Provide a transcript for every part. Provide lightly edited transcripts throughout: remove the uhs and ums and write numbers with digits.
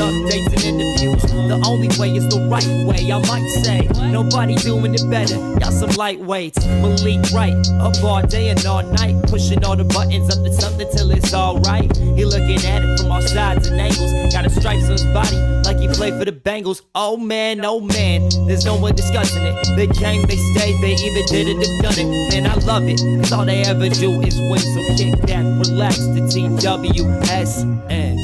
updates and interviews. The only way is the right way, I might say. Nobody doing it better, y'all some lightweights. Malik Wright, up all day and all night, pushing all the buttons up to something till it's alright. He looking at it from all sides and angles. Got a stripes on his body like he played for the Bengals. Oh man, there's no one discussing it. They came, they stayed, they either did it or done it. Man, I love it, cause all they ever do is win. So kick back, relax, the team WSN.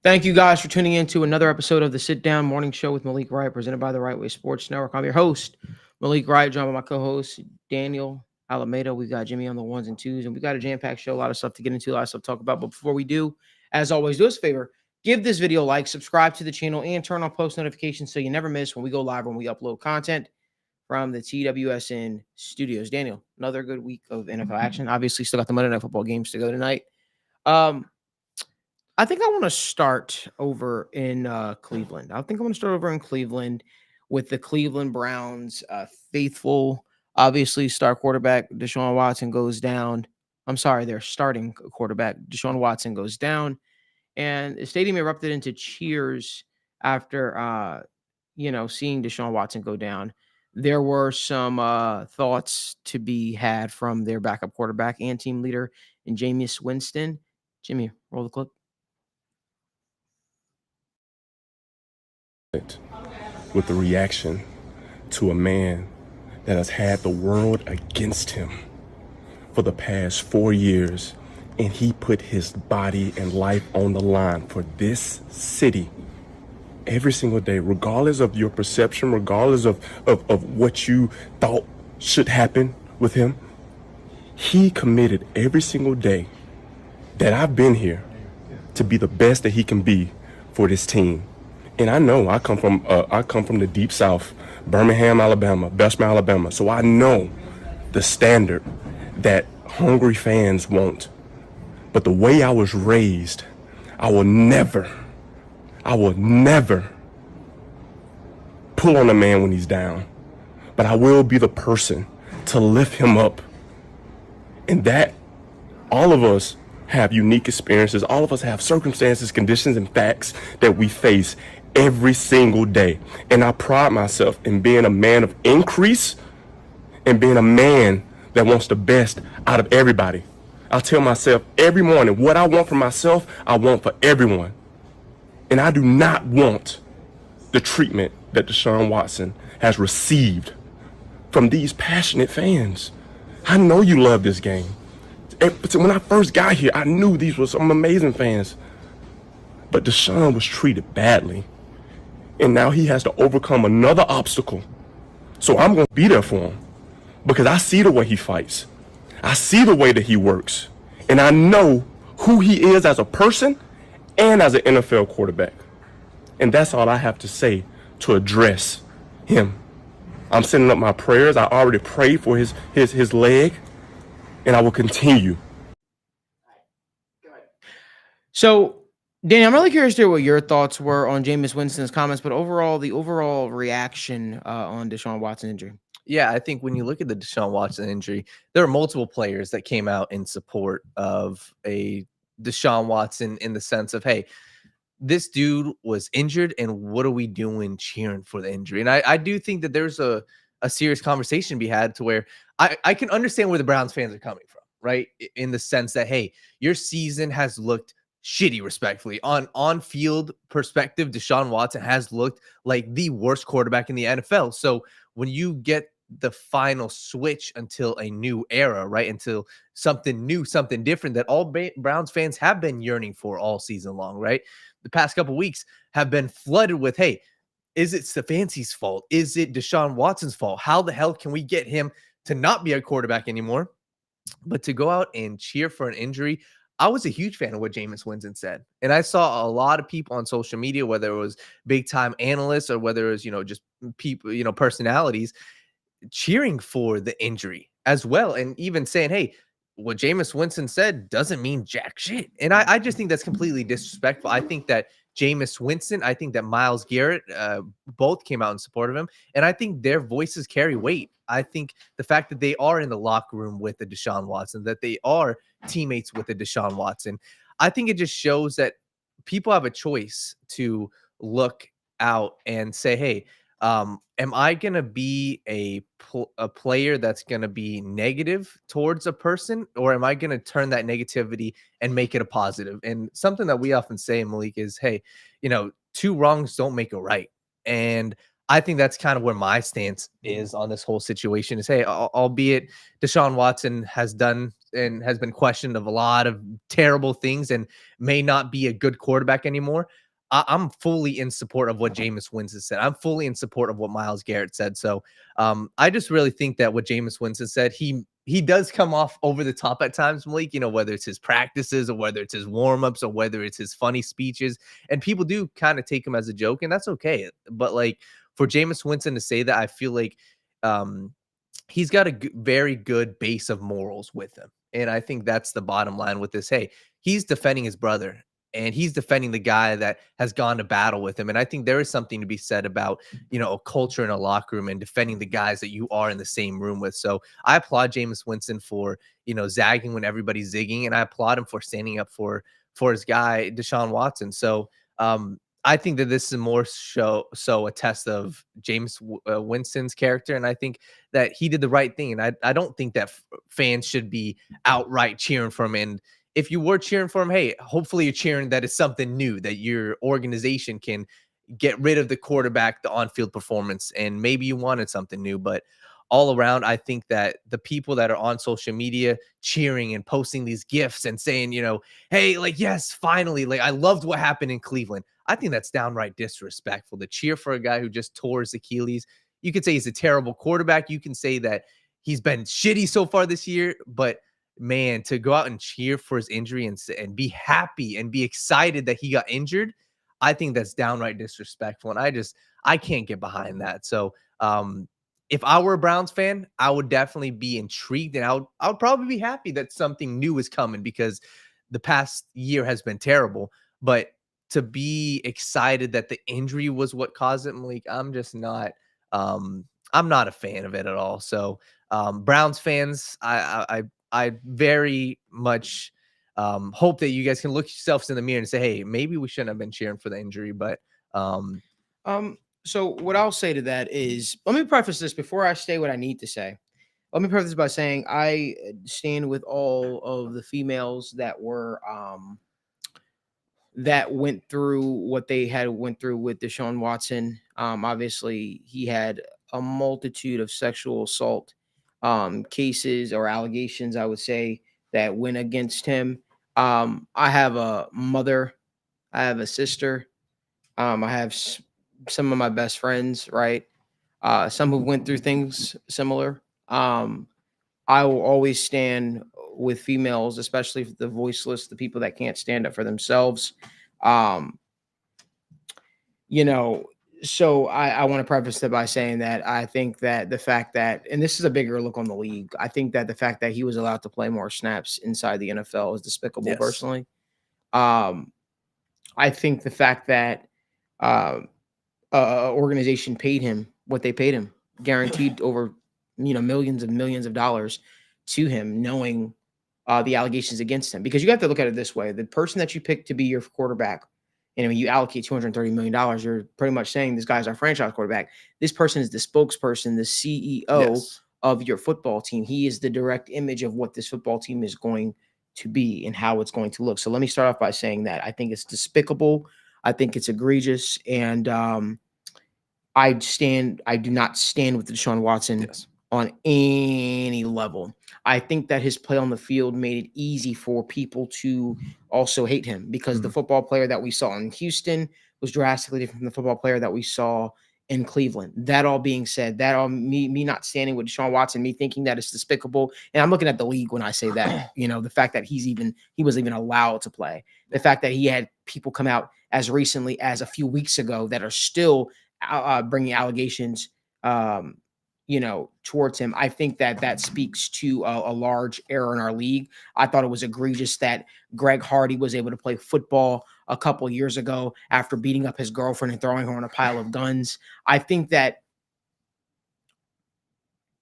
Thank you guys for tuning in to another episode of the Sit Down Morning Show with Malik Wright, presented by the Right Way Sports Network. I'm your host, Malik Wright, joined by my co-host, Daniel Alameda. We got Jimmy on the ones and twos, and we got a jam-packed show, a lot of stuff to get into, a lot of stuff to talk about. But before we do, as always, do us a favor, give this video a like, subscribe to the channel, and turn on post notifications so you never miss when we go live, when we upload content from the TWSN studios. Daniel, another good week of NFL action. Obviously, still got the Monday Night Football games to go tonight. I think I want to start over in Cleveland. With the Cleveland Browns. Faithful, obviously, star quarterback Deshaun Watson goes down. I'm sorry, their starting quarterback Deshaun Watson goes down. And the stadium erupted into cheers after, seeing Deshaun Watson go down. There were some thoughts to be had from their backup quarterback and team leader in Jameis Winston. Jimmy, roll the clip. With the reaction to a man that has had the world against him for the past 4 years, and he put his body and life on the line for this city every single day, regardless of your perception, regardless of what you thought should happen with him. He committed every single day that I've been here to be the best that he can be for this team. And I know I come from the deep South, Birmingham, Alabama, Bessemer, Alabama. So I know the standard that hungry fans want. But the way I was raised, I will never pull on a man when he's down. But I will be the person to lift him up. And that all of us have unique experiences. All of us have circumstances, conditions, and facts that we face every single day. And I pride myself in being a man of increase and being a man that wants the best out of everybody. I tell myself every morning what I want for myself, I want for everyone. And I do not want the treatment that Deshaun Watson has received from these passionate fans. I know you love this game. When I first got here, I knew these were some amazing fans. But Deshaun was treated badly. And now he has to overcome another obstacle. So I'm going to be there for him because I see the way he fights. I see the way that he works. And I know who he is as a person and as an NFL quarterback. And that's all I have to say to address him. I'm sending up my prayers. I already prayed for his leg, and I will continue. So, Danny, I'm really curious to hear what your thoughts were on Jameis Winston's comments, but the overall reaction on Deshaun Watson injury. Yeah, I think when you look at the Deshaun Watson injury, there are multiple players that came out in support of a Deshaun Watson in the sense of, hey, this dude was injured, and what are we doing cheering for the injury? And I do think that there's a serious conversation to be had to where I can understand where the Browns fans are coming from, right? In the sense that, hey, your season has looked shitty, respectfully. On field perspective, Deshaun Watson has looked like the worst quarterback in the NFL. So when you get the final switch until a new era, right? Until something new, something different that all Browns fans have been yearning for all season long, right? The past couple weeks have been flooded with, hey, is it Stefanski's fault? Is it Deshaun Watson's fault? How the hell can we get him to not be a quarterback anymore? But to go out and cheer for an injury, I was a huge fan of what Jameis Winston said. And I saw a lot of people on social media, whether it was big time analysts or whether it was, just people, personalities cheering for the injury as well. And even saying, hey, what Jameis Winston said doesn't mean jack shit. And I just think that's completely disrespectful. I think that Jameis Winston, I think that Myles Garrett, both came out in support of him. And I think their voices carry weight. I think the fact that they are in the locker room with the Deshaun Watson, that they are teammates with the Deshaun Watson, I think it just shows that people have a choice to look out and say, hey, am I going to be a player that's going to be negative towards a person, or am I going to turn that negativity and make it a positive? And something that we often say, Malik, is, hey, two wrongs don't make a right. And I think that's kind of where my stance is on this whole situation is, hey, albeit Deshaun Watson has done and has been questioned of a lot of terrible things and may not be a good quarterback anymore. I'm fully in support of what Jameis Winston said. I'm fully in support of what Myles Garrett said. So I just really think that what Jameis Winston said, he does come off over the top at times, Malik, whether it's his practices or whether it's his warmups or whether it's his funny speeches. And people do kind of take him as a joke, and that's okay. But like for Jameis Winston to say that, I feel like he's got a very good base of morals with him. And I think that's the bottom line with this. Hey, he's defending his brother. And he's defending the guy that has gone to battle with him. And I think there is something to be said about, a culture in a locker room and defending the guys that you are in the same room with. So I applaud Jameis Winston for, zagging when everybody's zigging. And I applaud him for standing up for his guy, Deshaun Watson. So I think that this is more so a test of Jameis Winston's character. And I think that he did the right thing. And I don't think that fans should be outright cheering for him. And if you were cheering for him, hey, hopefully you're cheering that it's something new, that your organization can get rid of the quarterback, the on-field performance, and maybe you wanted something new. But all around, I think that the people that are on social media cheering and posting these GIFs and saying, hey, like, yes, finally, like, I loved what happened in Cleveland. I think that's downright disrespectful to cheer for a guy who just tore his Achilles. You could say he's a terrible quarterback. You can say that he's been shitty so far this year, but man, to go out and cheer for his injury and be happy and be excited that he got injured, I think that's downright disrespectful. And I can't get behind that. So if I were a Browns fan, I would definitely be intrigued, and I would probably be happy that something new is coming because the past year has been terrible. But to be excited that the injury was what caused it, Malik, I'm just not. I'm not a fan of it at all. So Browns fans, I very much hope that you guys can look yourselves in the mirror and say, hey, maybe we shouldn't have been cheering for the injury. But so what I'll say to that is, let me preface this before I say what I need to say. Let me preface this by saying I stand with all of the females that were that went through what they went through with Deshaun Watson. Obviously, he had a multitude of sexual assault cases or allegations, I would say, that went against him. I have a mother, I have a sister, I have some of my best friends, right? Some who went through things similar. I will always stand with females, especially the voiceless, the people that can't stand up for themselves. So I want to preface that by saying that I think that the fact that, and this is a bigger look on the league, I think that the fact that he was allowed to play more snaps inside the NFL is despicable. Yes. Personally. I think the fact that organization paid him what they paid him, guaranteed over millions of dollars to him, knowing the allegations against him. Because you have to look at it this way: the person that you pick to be your quarterback, and when you allocate $230 million, you're pretty much saying this guy's our franchise quarterback. This person is the spokesperson, the CEO of your football team. He is the direct image of what this football team is going to be and how it's going to look. So let me start off by saying that I think it's despicable. I think it's egregious. And I do not stand with Deshaun Watson on any level. I think that his play on the field made it easy for people to also hate him because the football player that we saw in Houston was drastically different from the football player that we saw in Cleveland. That all being said, me not standing with Deshaun Watson, me thinking that it's despicable. And I'm looking at the league when I say that, the fact that he was even allowed to play, the fact that he had people come out as recently as a few weeks ago that are still bringing allegations, towards him. I think that speaks to a large error in our league. I thought it was egregious that Greg Hardy was able to play football a couple years ago after beating up his girlfriend and throwing her on a pile of guns. I think that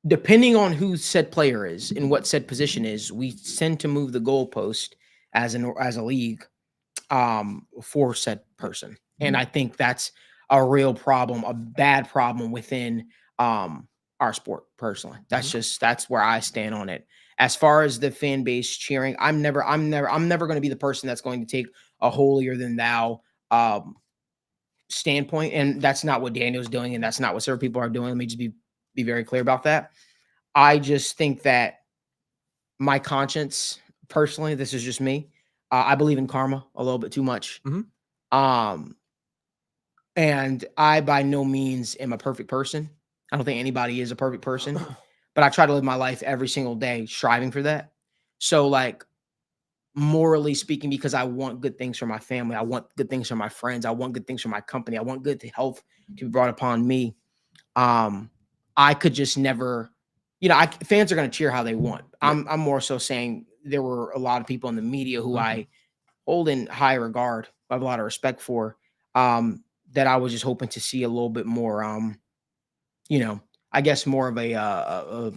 depending on who said player is and what said position is, we tend to move the goalpost as a league. for said person. And I think that's a real problem, a bad problem within our sport personally. That's where I stand on it. As far as the fan base cheering, I'm never going to be the person that's going to take a holier than thou standpoint. And that's not what Daniel's doing, and that's not what certain people are doing. Let me just be very clear about that. I just think that my conscience, personally, this is just me. I believe in karma a little bit too much. And I by no means am a perfect person. I don't think anybody is a perfect person, but I try to live my life every single day striving for that. So like, morally speaking, because I want good things for my family, I want good things for my friends, I want good things for my company, I want good health to be brought upon me. I could just never, fans are going to cheer how they want. I'm more so saying there were a lot of people in the media who I hold in high regard, I have a lot of respect for, that I was just hoping to see a little bit more, I guess more of a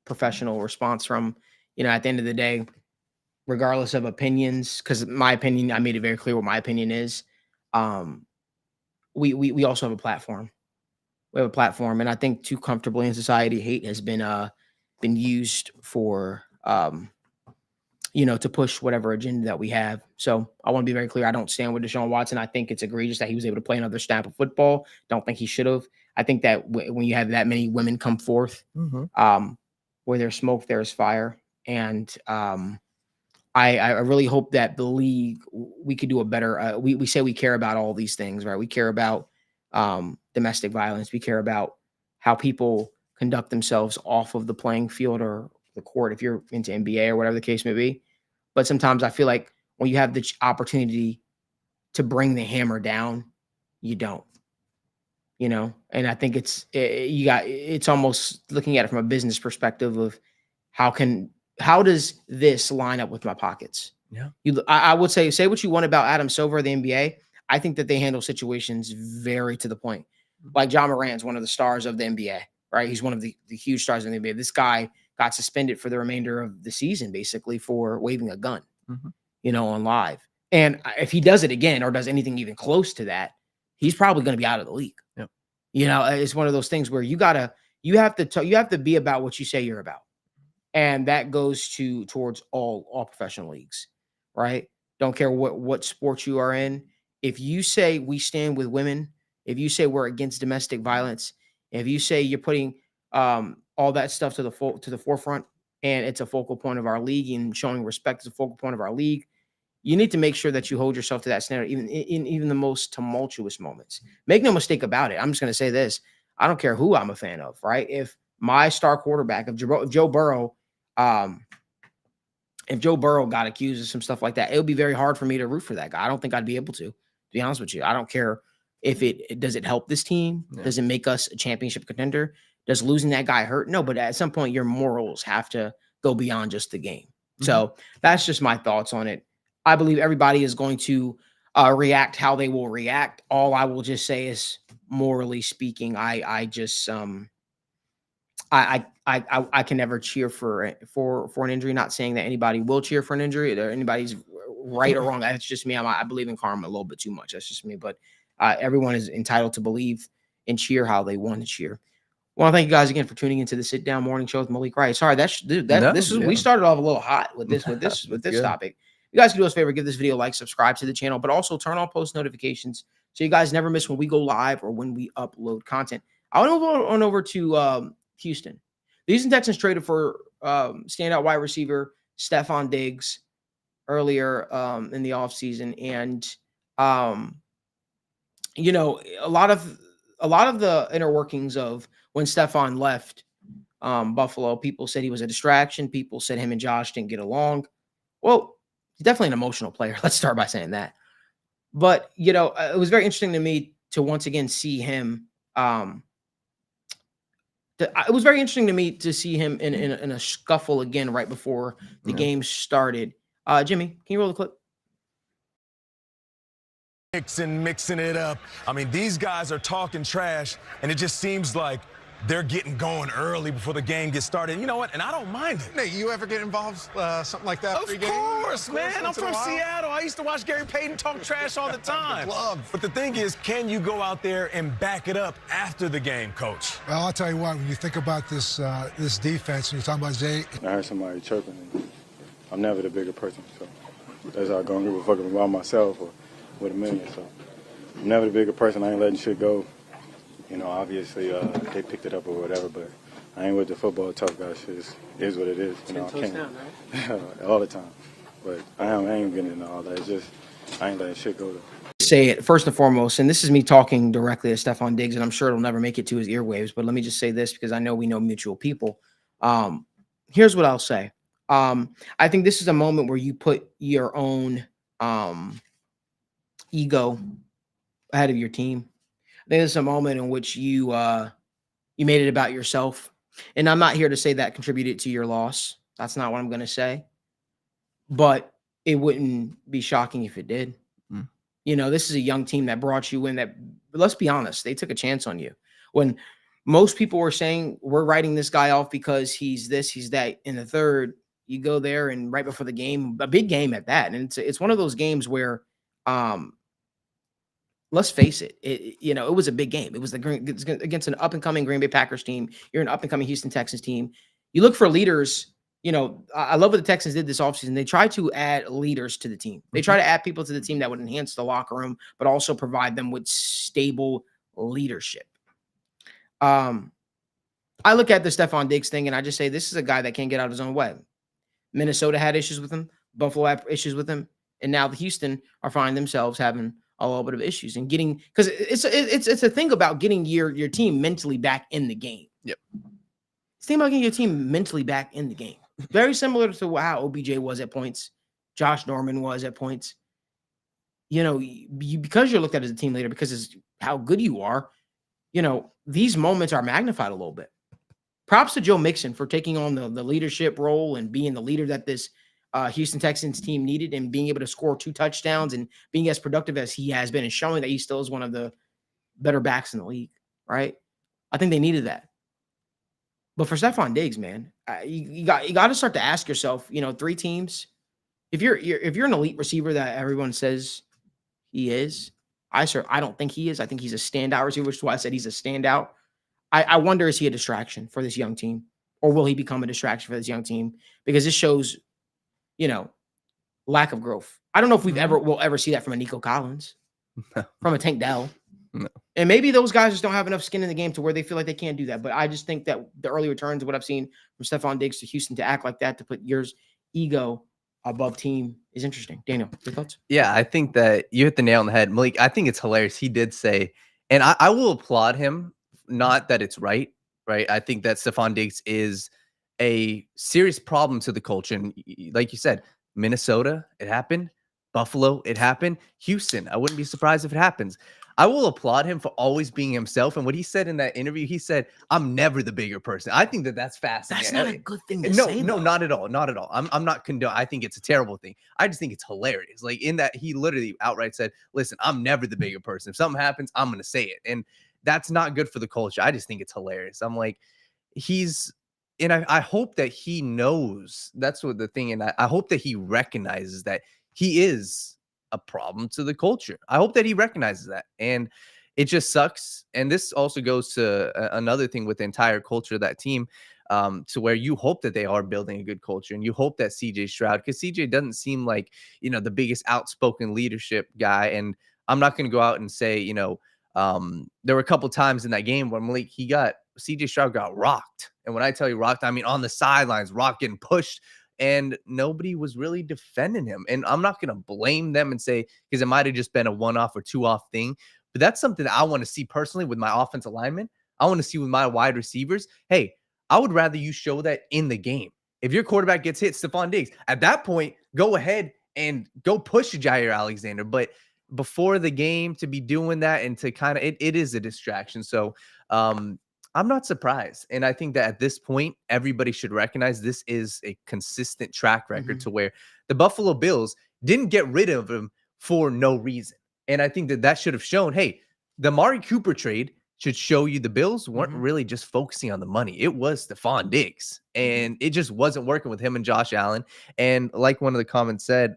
professional response from, at the end of the day, regardless of opinions, because my opinion, I made it very clear what my opinion is. We also have a platform. We have a platform, and I think too comfortably in society, hate has been used for to push whatever agenda that we have. So I want to be very clear. I don't stand with Deshaun Watson. I think it's egregious that he was able to play another snap of football. Don't think he should have. I think that when you have that many women come forth, where there's smoke, there's fire, and I really hope that the league, we could do a better. We say we care about all these things, right? We care about domestic violence. We care about how people conduct themselves off of the playing field or the court, if you're into NBA or whatever the case may be. But sometimes I feel like when you have the opportunity to bring the hammer down, you don't. And I think it's almost looking at it from a business perspective of how does this line up with my pockets? Yeah. I would say what you want about Adam Silver, the NBA. I think that they handle situations very to the point. Like John Morant's one of the stars of the NBA, right? He's one of the huge stars in the NBA. This guy got suspended for the remainder of the season, basically, for waving a gun, on live. And if he does it again or does anything even close to that, he's probably going to be out of the league. Yep. It's one of those things where you have to be about what you say you're about. And that goes towards all professional leagues, right? Don't care what sport you are in. If you say we stand with women, if you say we're against domestic violence, if you say you're putting all that stuff to the forefront, and it's a focal point of our league, and showing respect is a focal point of our league, you need to make sure that you hold yourself to that standard, even the most tumultuous moments. Make no mistake about it. I'm just going to say this: I don't care who I'm a fan of, right? If my star quarterback, if Joe Burrow got accused of some stuff like that, it would be very hard for me to root for that guy. I don't think I'd be able to be honest with you. I don't care if does it help this team? Yeah. Does it make us a championship contender? Does losing that guy hurt? No, but at some point your morals have to go beyond just the game. So that's just my thoughts on it. I believe everybody is going to react how they will react. All I will just say is, morally speaking, I can never cheer for an injury. Not saying that anybody will cheer for an injury or anybody's right or wrong. That's just me. I believe in karma a little bit too much. That's just me. But everyone is entitled to believe and cheer how they want to cheer. Well, thank you guys again for tuning into the Sit Down Morning Show with Malik Wright. Sorry, we started off a little hot with this topic. You guys can do us a favor, give this video a like, subscribe to the channel, but also turn on post notifications so you guys never miss when we go live or when we upload content. I want to go on over to Houston. The Houston Texans traded for standout wide receiver Stefon Diggs earlier in the offseason. And, a lot of the inner workings of when Stefon left Buffalo, people said he was a distraction. People said him and Josh didn't get along. Well, he's definitely an emotional player. Let's start by saying that. But, it was very interesting to me to once again see him. It was very interesting to me to see him in a scuffle again right before the game started. Jimmy, can you roll the clip? Mixing it up. I mean, these guys are talking trash, and it just seems like they're getting going early before the game gets started. You know what? And I don't mind it. Nate, you ever get involved something like that? Of course, man. I'm from Seattle. I used to watch Gary Payton talk trash all the time. But the thing is, can you go out there and back it up after the game, Coach? Well, I'll tell you what, when you think about this this defense, and you're talking about Zay. I heard somebody chirping, and I'm never the bigger person, so that's how I'm going to give a fuck about myself or with a million, so I'm never the bigger person. I ain't letting shit go. You know, obviously they picked it up or whatever, but I ain't with the football tough guy shit. It is what it is. You know, I can't right? all the time. But I ain't getting into all that. It's just I ain't letting shit go though. Say it first and foremost, and this is me talking directly to Stefon Diggs, and I'm sure it'll never make it to his earwaves, but let me just say this because I know we know mutual people. Here's what I'll say. I think this is a moment where you put your own ego ahead of your team. I think this is a moment in which you made it about yourself. And I'm not here to say that contributed to your loss. That's not what I'm going to say. But it wouldn't be shocking if it did. You know, this is a young team that brought you in that, let's be honest, they took a chance on you. When most people were saying, we're writing this guy off because he's this, he's that. In the third, you go there and right before the game, a big game at that. And it's one of those games where, let's face it, it was a big game. It was against an up-and-coming Green Bay Packers team. You're an up-and-coming Houston Texans team. You look for leaders. You know, I love what the Texans did this offseason. They tried to add leaders to the team. They try to add people to the team that would enhance the locker room, but also provide them with stable leadership. I look at the Stefon Diggs thing, and I just say this is a guy that can't get out of his own way. Minnesota had issues with him. Buffalo had issues with him. And now the Houston are finding themselves having a little bit of issues and getting, because it's a thing about getting your team mentally back in the game. Yep. It's a thing about getting your team mentally back in the game. Very similar to how OBJ was at points, Josh Norman was at points. You know, because you're looked at as a team leader, because it's how good you are, you know, these moments are magnified a little bit. Props to Joe Mixon for taking on the leadership role and being the leader that this Houston Texans team needed, and being able to score 2 touchdowns and being as productive as he has been and showing that he still is one of the better backs in the league, right? I think they needed that. But for Stefon Diggs, man, you got to start to ask yourself, you know, 3 teams. If you're an elite receiver that everyone says he is, I don't think he is. I think he's a standout receiver, which is why I said he's a standout. I wonder, is he a distraction for this young team, or will he become a distraction for this young team? Because this shows, you know, lack of growth. I don't know if we'll ever see that from a Nico Collins, from a Tank Dell. No. And maybe those guys just don't have enough skin in the game to where they feel like they can't do that. But I just think that the early returns of what I've seen from Stefon Diggs to Houston to act like that, to put your ego above team, is interesting. Daniel, your thoughts? Yeah, I think that you hit the nail on the head. Malik, I think it's hilarious. He did say, and I will applaud him, not that it's right? I think that Stefon Diggs is a serious problem to the culture. And like you said, Minnesota, it happened. Buffalo, it happened. Houston, I wouldn't be surprised if it happens. I will applaud him for always being himself. And what he said in that interview, he said, I'm never the bigger person. I think that that's fascinating. That's not a good thing to say. No, not at all. Not at all. I'm not condoning. I think it's a terrible thing. I just think it's hilarious. Like, in that, he literally outright said, listen, I'm never the bigger person. If something happens, I'm going to say it. And that's not good for the culture. I just think it's hilarious. I'm like, I hope that he knows. That's what the thing. And I hope that he recognizes that he is a problem to the culture. I hope that he recognizes that. And it just sucks. And this also goes to another thing with the entire culture of that team, to where you hope that they are building a good culture, and you hope that CJ Stroud, because CJ doesn't seem like, you know, the biggest outspoken leadership guy. And I'm not going to go out and say, you know, there were a couple times in that game where CJ Stroud got rocked. And when I tell you rocked, I mean on the sidelines, rocked, getting pushed, and nobody was really defending him. And I'm not going to blame them and say, because it might have just been a 1-off or 2-off thing, but that's something that I want to see personally with my offensive linemen. I want to see with my wide receivers. Hey, I would rather you show that in the game. If your quarterback gets hit, Stefon Diggs, at that point, go ahead and go push Jair Alexander. But before the game, to be doing that and to kind of, it is a distraction. So I'm not surprised. And I think that at this point, everybody should recognize this is a consistent track record to where the Buffalo Bills didn't get rid of him for no reason. And I think that should have shown, hey, the Amari Cooper trade should show you the Bills weren't Mhm. really just focusing on the money. It was Stefon Diggs, and it just wasn't working with him and Josh Allen. And like one of the comments said,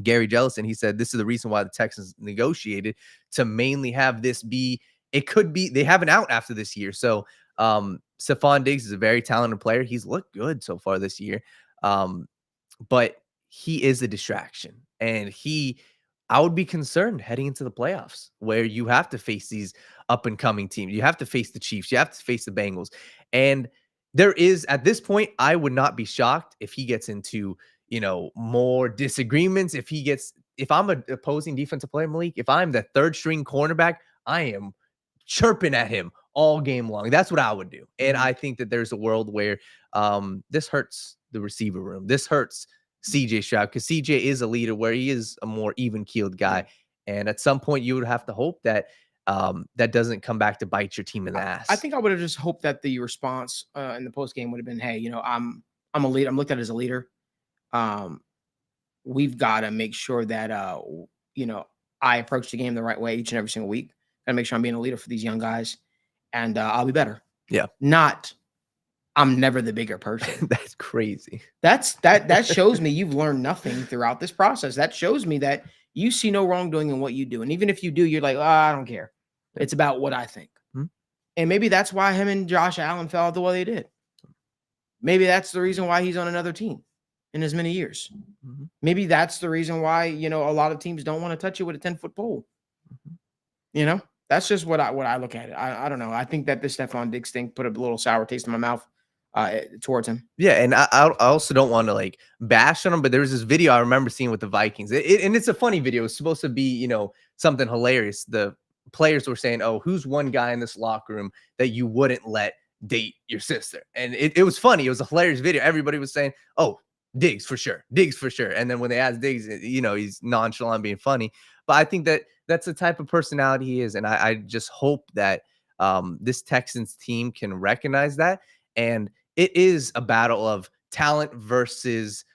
Gary Jellison, he said, this is the reason why the Texans negotiated to mainly have this be, it could be, they have an out after this year. So Stefon Diggs is a very talented player. He's looked good so far this year. But he is a distraction. And I would be concerned heading into the playoffs where you have to face these up and coming teams. You have to face the Chiefs. You have to face the Bengals. And there is, at this point, I would not be shocked if he gets into, more disagreements. If I'm an opposing defensive player, Malik, if I'm the third string cornerback, I am chirping at him all game long. That's what I would do. And I think that there's a world where this hurts the receiver room. This hurts CJ Stroud because CJ is a leader where he is a more even-keeled guy. And at some point, you would have to hope that that doesn't come back to bite your team in the ass. I think I would have just hoped that the response in the post game would have been, "Hey, I'm a leader. I'm looked at as a leader. We've got to make sure that I approach the game the right way each and every single week. Got to make sure I'm being a leader for these young guys, and I'll be better." Yeah. Not, I'm never the bigger person. That's crazy. That shows me you've learned nothing throughout this process. That shows me that you see no wrongdoing in what you do. And even if you do, you're like, I don't care. It's about what I think. Hmm. And maybe that's why him and Josh Allen fell out the way they did. Maybe that's the reason why he's on another team in as many years. Mm-hmm. Maybe that's the reason why, a lot of teams don't want to touch you with a 10-foot pole. Mm-hmm. That's just what I look at it. I don't know. I think that this Stefon Diggs thing put a little sour taste in my mouth towards him. Yeah, and I also don't want to bash on him, but there was this video I remember seeing with the Vikings. And it's a funny video. It's supposed to be, something hilarious. The players were saying, "Oh, who's one guy in this locker room that you wouldn't let date your sister?" And it was funny. It was a hilarious video. Everybody was saying, "Oh, Diggs for sure. Diggs for sure." And then when they asked Diggs, he's nonchalant being funny. But I think that that's the type of personality he is. And I just hope that this Texans team can recognize that. And it is a battle of talent versus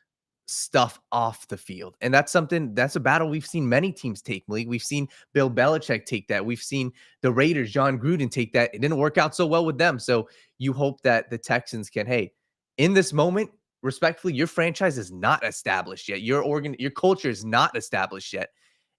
stuff off the field. And that's a battle we've seen many teams take, Malik. We've seen Bill Belichick take that. We've seen the Raiders, John Gruden, take that. It didn't work out so well with them. So you hope that the Texans can, hey, in this moment, respectfully, your franchise is not established yet. Your culture is not established yet.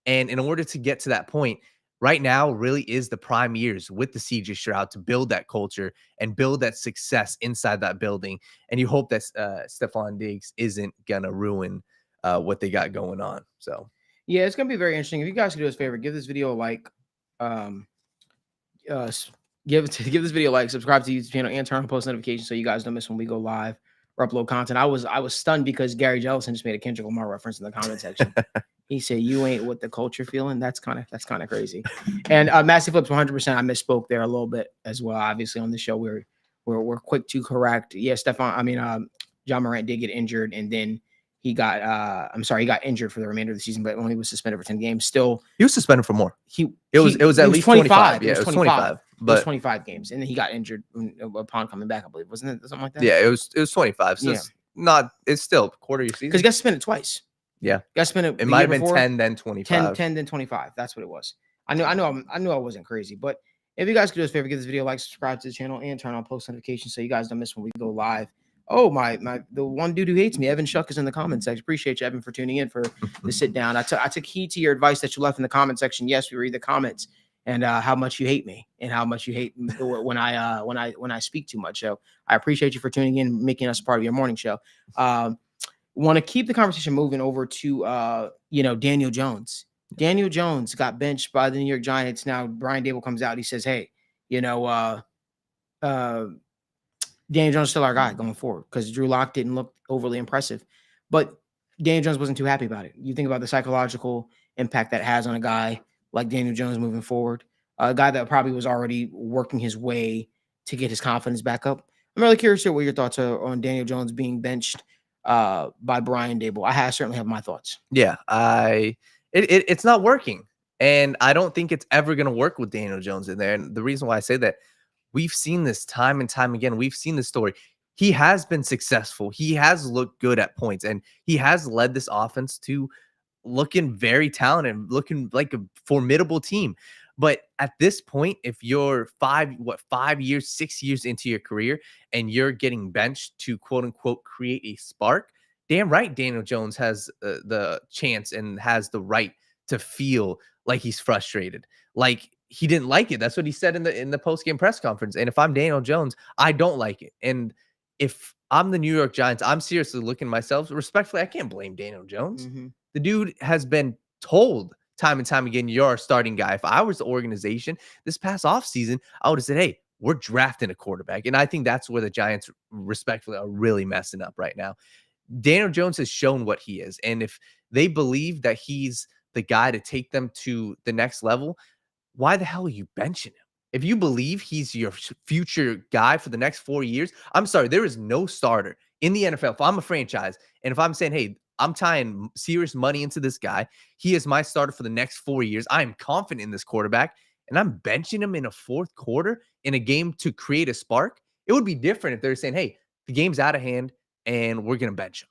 And in order to get to that point, right now really is the prime years with the CJ Stroud to build that culture and build that success inside that building. And you hope that Stefon Diggs isn't going to ruin what they got going on. So, yeah, it's going to be very interesting. If you guys could do us a favor, give this video a like. Give this video a like, subscribe to the YouTube channel, and turn on post notifications so you guys don't miss when we go live or upload content. I was stunned because Gary Jellison just made a Kendrick Lamar reference in the comment section. He said, "You ain't what the culture feeling." That's kind of crazy. And Massey Flips 100%. I misspoke there a little bit as well. Obviously, on the show, we're quick to correct. Yeah, John Morant did get injured, and then he got he got injured for the remainder of the season, but only was suspended for 10 games. Still, he was suspended for more. It was at least 25. Yeah, it was 25. But it was 25 games, and then he got injured upon coming back, I believe. Wasn't it something like that? Yeah, it was 25. So it's still a quarter of your season. Because he got suspended twice. Yeah, it might have been 10, then 25. 10, then 25. That's what it was. I knew I wasn't crazy. But if you guys could do us a favor, give this video a like, subscribe to the channel, and turn on post notifications so you guys don't miss when we go live. Oh, the one dude who hates me, Evan Shuck, is in the comment section. Appreciate you, Evan, for tuning in for the sit down. I took heed to your advice that you left in the comment section. Yes, we read the comments and how much you hate me and how much you hate when I speak too much. So I appreciate you for tuning in, making us a part of your morning show. Want to keep the conversation moving over to Daniel Jones. Daniel Jones got benched by the New York Giants. Now Brian Dable comes out. He says, "Hey, Daniel Jones is still our guy going forward," because Drew Lock didn't look overly impressive. But Daniel Jones wasn't too happy about it. You think about the psychological impact that has on a guy like Daniel Jones moving forward, a guy that probably was already working his way to get his confidence back up. I'm really curious to what your thoughts are on Daniel Jones being benched by Brian Dable. I certainly have my thoughts. Yeah, it's not working. And I don't think it's ever going to work with Daniel Jones in there. And the reason why I say that, we've seen this time and time again. We've seen this story. He has been successful. He has looked good at points, and he has led this offense to looking very talented, looking like a formidable team. But at this point, if you're 5 years, 6 years into your career and you're getting benched to quote unquote create a spark, damn right Daniel Jones has the chance and has the right to feel like he's frustrated. Like he didn't like it. That's what he said in the post-game press conference. And if I'm Daniel Jones, I don't like it. And if I'm the New York Giants, I'm seriously looking at myself. Respectfully, I can't blame Daniel Jones. Mm-hmm. The dude has been told time and time again, you're our starting guy. If I was the organization this past offseason, I would have said, hey, we're drafting a quarterback. And I think that's where the Giants respectfully are really messing up right now. Daniel Jones has shown what he is. And if they believe that he's the guy to take them to the next level, why the hell are you benching him? If you believe he's your future guy for the next 4 years, I'm sorry, there is no starter in the NFL. If I'm a franchise and if I'm saying, hey, I'm tying serious money into this guy, he is my starter for the next 4 years. I am confident in this quarterback, and I'm benching him in a fourth quarter in a game to create a spark. It would be different if they're saying, hey, the game's out of hand and we're going to bench him.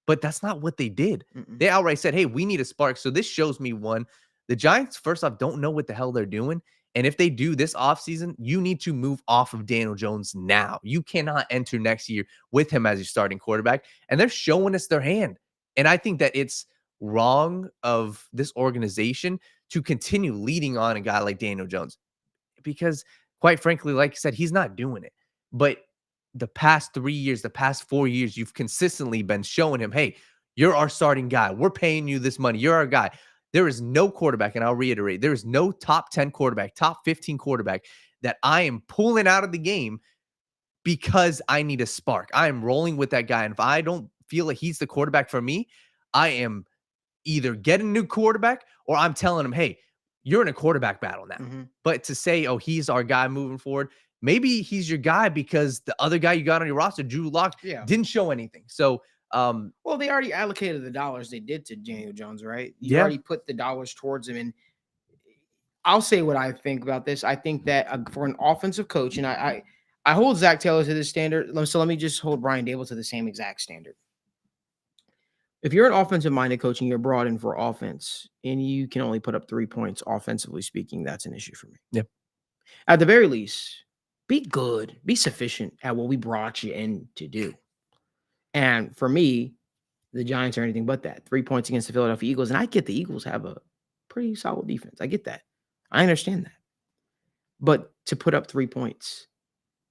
But that's not what they did. Mm-mm. They outright said, hey, we need a spark. So this shows me, one, the Giants, first off, don't know what the hell they're doing. And if they do this offseason, you need to move off of Daniel Jones now. You cannot enter next year with him as your starting quarterback. And they're showing us their hand. And I think that it's wrong of this organization to continue leading on a guy like Daniel Jones. Because, quite frankly, like I said, he's not doing it. But the past 3 years, the past 4 years, you've consistently been showing him, hey, you're our starting guy. We're paying you this money. You're our guy. There is no quarterback, and I'll reiterate, there is no top 10 quarterback, top 15 quarterback that I am pulling out of the game because I need a spark. I am rolling with that guy. And if I don't feel like he's the quarterback for me, I am either getting a new quarterback or I'm telling him, hey, you're in a quarterback battle now. Mm-hmm. But to say, oh, he's our guy moving forward, maybe he's your guy because the other guy you got on your roster, Drew Lock, didn't show anything. So, well, they already allocated the dollars they did to Daniel Jones, right? You Yeah. already put the dollars towards him. And I'll say what I think about this. I think that for an offensive coach, and I hold Zach Taylor to this standard. So let me just hold Brian Dable to the same exact standard. If you're an offensive-minded coach and you're brought in for offense and you can only put up 3 points, offensively speaking, that's an issue for me. Yep. At the very least, be good, be sufficient at what we brought you in to do. And for me, the Giants are anything but that. 3 points against the Philadelphia Eagles. And I get the Eagles have a pretty solid defense. I get that. I understand that. But to put up 3 points,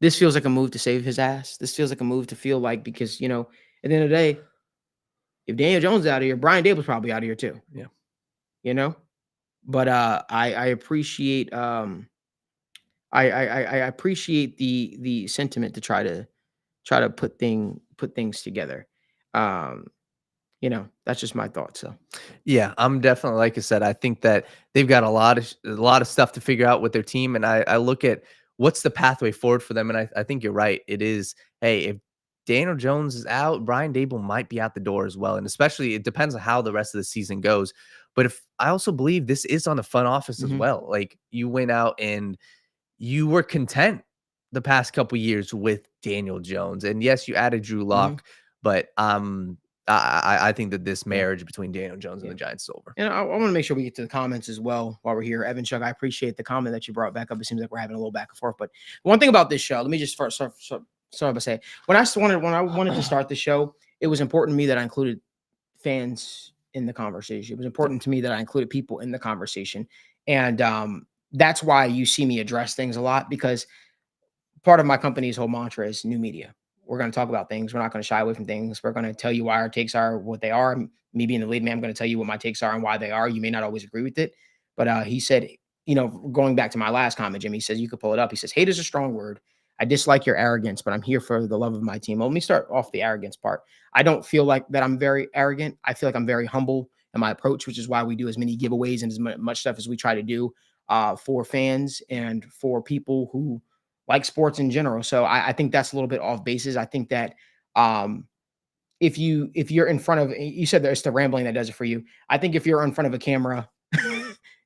this feels like a move to save his ass. This feels like a move to feel like, because, at the end of the day, if Daniel Jones is out of here, Brian Dable's probably out of here too. Yeah. But I appreciate I appreciate the sentiment to try to put things together. That's just my thought. So Yeah, I'm definitely, like I said, I think that they've got a lot of stuff to figure out with their team. And I look at what's the pathway forward for them. And I think you're right. It is, hey, if Daniel Jones is out, Brian Dable might be out the door as well. And especially it depends on how the rest of the season goes. But if I also believe this is on the front office as well. Like you went out and you were content the past couple years with Daniel Jones. And yes, you added Drew Lock, but I think that this marriage between Daniel Jones and the Giants is over. And I want to make sure we get to the comments as well while we're here. Evan Chuck, I appreciate the comment that you brought back up. It seems like we're having a little back and forth. But one thing about this show, let me just first start by saying, when I wanted to start the show, it was important to me that I included fans in the conversation. It was important to me that I included people in the conversation. And that's why you see me address things a lot, because part of my company's whole mantra is new media. We're going to talk about things. We're not going to shy away from things. We're going to tell you why our takes are what they are. Me being the lead man, I'm going to tell you what my takes are and why they are. You may not always agree with it. But he said, going back to my last comment, Jimmy, he says, you could pull it up. He says, hate is a strong word. I dislike your arrogance, but I'm here for the love of my team. Well, let me start off the arrogance part. I don't feel like that I'm very arrogant. I feel like I'm very humble in my approach, which is why we do as many giveaways and as much stuff as we try to do for fans and for people who like sports in general. So I think that's a little bit off basis. I think that if you're in front of, you said there's the rambling that does it for you. I think if you're in front of a camera,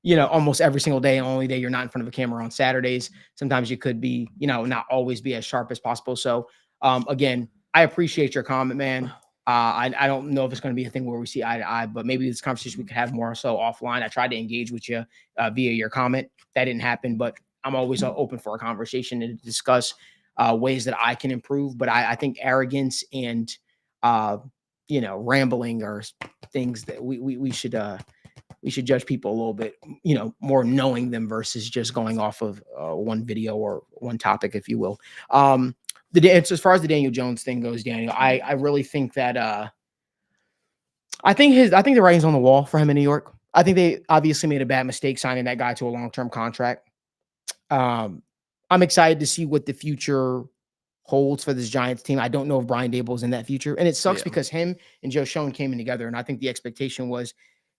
almost every single day, and only day you're not in front of a camera on Saturdays, sometimes you could be, not always be as sharp as possible. So again, I appreciate your comment, man. I don't know if it's going to be a thing where we see eye to eye, but maybe this conversation we could have more so offline. I tried to engage with you via your comment. That didn't happen, but I'm always open for a conversation and to discuss ways that I can improve. But I think arrogance and rambling are things that we should judge people a little bit, more knowing them versus just going off of one video or one topic, if you will. As far as the Daniel Jones thing goes, Daniel, I really think that I think the writing's on the wall for him in New York. I think they obviously made a bad mistake signing that guy to a long-term contract. I'm excited to see what the future holds for this Giants team. I don't know if Brian Dable's in that future, and it sucks because him and Joe Schoen came in together, and I think the expectation was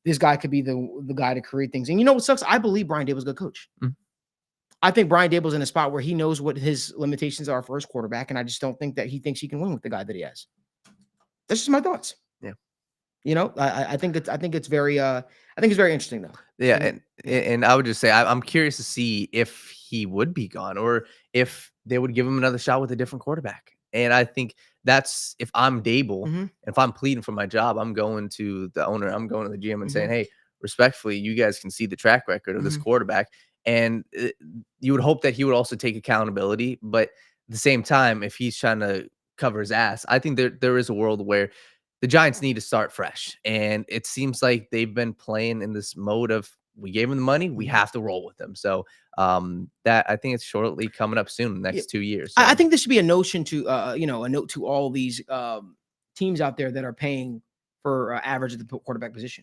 this guy could be the guy to create things. And you know what sucks? I believe Brian Dable's a good coach. Mm-hmm. I think Brian Dable's in a spot where he knows what his limitations are for his quarterback, and I just don't think that he thinks he can win with the guy that he has. That's just my thoughts. Yeah, I think it's very interesting though. Yeah, and I would just say I'm curious to see if he would be gone or if they would give him another shot with a different quarterback. And I think that's if I'm Dable, if I'm pleading for my job, I'm going to the owner, I'm going to the GM and saying, hey, respectfully, you guys can see the track record of this quarterback. And you would hope that he would also take accountability. But at the same time, if he's trying to cover his ass, I think there is a world where the Giants need to start fresh. And it seems like they've been playing in this mode of we gave them the money, we have to roll with them. So that I think it's shortly coming up soon, the next 2 years. So. I think this should be a notion to, a note to all these teams out there that are paying for average at the quarterback position.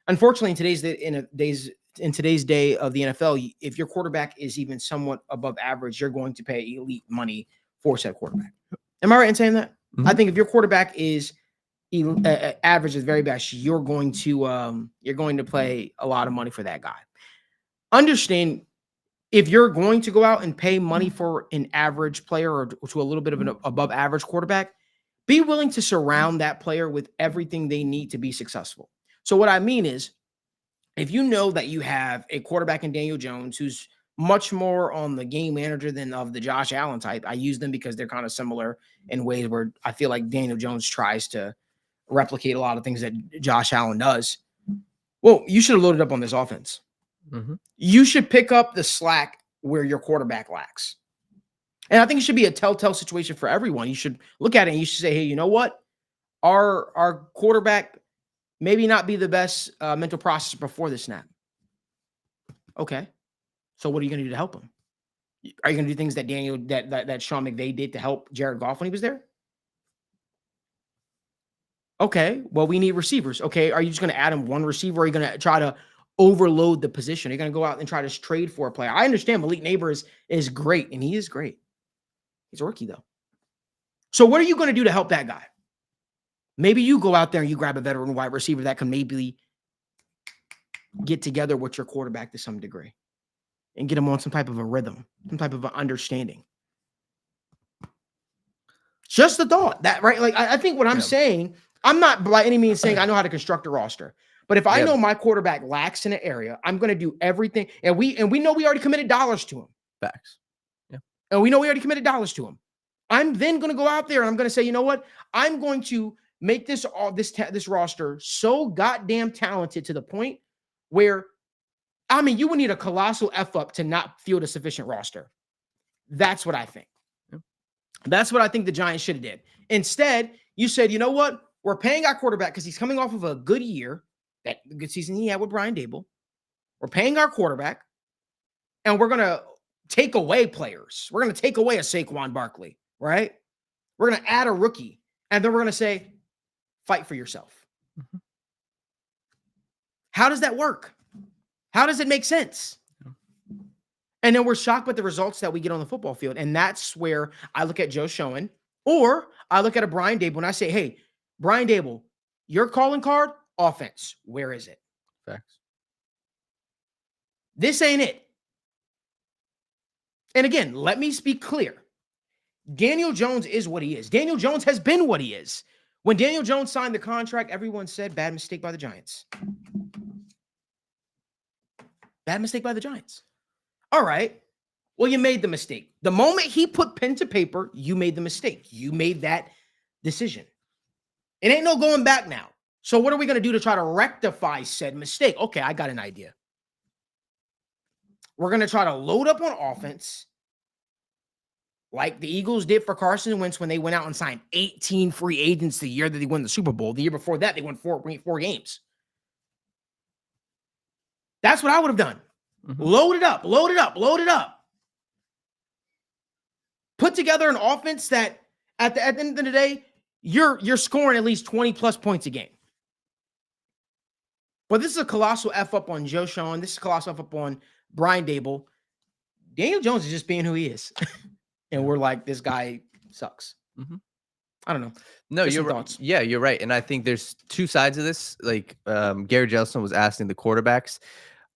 Unfortunately, in today's day of the NFL, if your quarterback is even somewhat above average, you're going to pay elite money for said quarterback. Am I right in saying that? I think if your quarterback is average is very best, you're going to pay a lot of money for that guy. Understand, if you're going to go out and pay money for an average player or to a little bit of an above average quarterback, be willing to surround that player with everything they need to be successful. So what I mean is, if you know that you have a quarterback in Daniel Jones who's much more on the game manager than of the Josh Allen type, I use them because they're kind of similar in ways where I feel like Daniel Jones tries to replicate a lot of things that Josh Allen does. Well, you should have loaded up on this offense. You should pick up the slack where your quarterback lacks. And I think it should be a telltale situation for everyone. You should look at it and you should say, hey, you know what? Our quarterback maybe not be the best mental processor before the snap. Okay. So what are you going to do to help him? Are you going to do things that that Sean McVay did to help Jared Goff when he was there? Okay, well, we need receivers. Okay, are you just going to add him one receiver? Or are you going to try to overload the position? Are you going to go out and try to trade for a player? I understand Malik Neighbor is great, and he is great. He's a rookie, though. So what are you going to do to help that guy? Maybe you go out there and you grab a veteran wide receiver that can maybe get together with your quarterback to some degree and get him on some type of a rhythm, some type of an understanding. Just the thought that, right? Like, I think what I'm saying, I'm not by any means saying I know how to construct a roster, but if I know my quarterback lacks in an area, I'm going to do everything. And we know we already committed dollars to him. Facts. Yeah. And we know we already committed dollars to him. I'm then going to go out there and I'm going to say, you know what? I'm going to make this roster so goddamn talented to the point where, I mean, you would need a colossal F up to not field a sufficient roster. That's what I think. That's what I think the Giants should have did. Instead, you said, you know what? We're paying our quarterback because he's coming off of a good year, that good season he had with Brian Dable. We're paying our quarterback, and we're going to take away players. We're going to take away a Saquon Barkley, right? We're going to add a rookie, and then we're going to say, fight for yourself. How does that work? How does it make sense? And then we're shocked with the results that we get on the football field. And that's where I look at Joe Schoen, or I look at a Brian Dable and I say, hey, Brian Dable, your calling card, offense, where is it? Facts. This ain't it. And again, let me speak clear. Daniel Jones is what he is. Daniel Jones has been what he is. When Daniel Jones signed the contract, everyone said, bad mistake by the Giants. Bad mistake by the Giants. All right. Well, you made the mistake. The moment he put pen to paper, you made the mistake. You made that decision. It ain't no going back now. So what are we going to do to try to rectify said mistake? Okay, I got an idea. We're going to try to load up on offense like the Eagles did for Carson Wentz when they went out and signed 18 free agents the year that they won the Super Bowl. The year before that, they won four games. That's what I would have done. Mm-hmm. Load it up, load it up, load it up. Put together an offense that at the end of the day, you're scoring at least 20 plus points a game. But this is a colossal F up on Joe Sean. This is a colossal F up on Brian Dable. Daniel Jones is just being who he is. And we're like, this guy sucks. Mm-hmm. I don't know. No, Just you're some right. thoughts. Yeah, you're right. And I think there's two sides of this. Like Gary Jelson was asking the quarterbacks.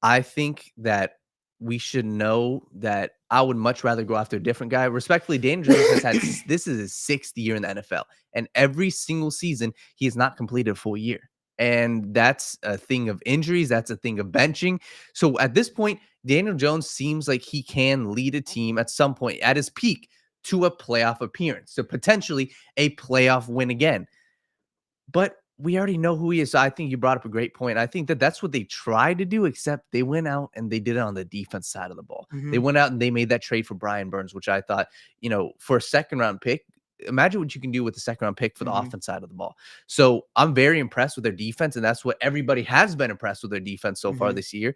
I think that we should know that I would much rather go after a different guy. Respectfully, Daniel Jones has had this is his 6th year in the NFL. And every single season, he has not completed a full year. And that's a thing of injuries. That's a thing of benching. So at this point, Daniel Jones seems like he can lead a team at some point at his peak to a playoff appearance. So potentially a playoff win again. But we already know who he is. So I think you brought up a great point. I think that that's what they tried to do, except they went out and they did it on the defense side of the ball. Mm-hmm. They went out and they made that trade for Brian Burns, which I thought, for a 2nd-round pick, imagine what you can do with the 2nd-round pick for the offense side of the ball. So I'm very impressed with their defense, and that's what everybody has been impressed with their defense so far this year.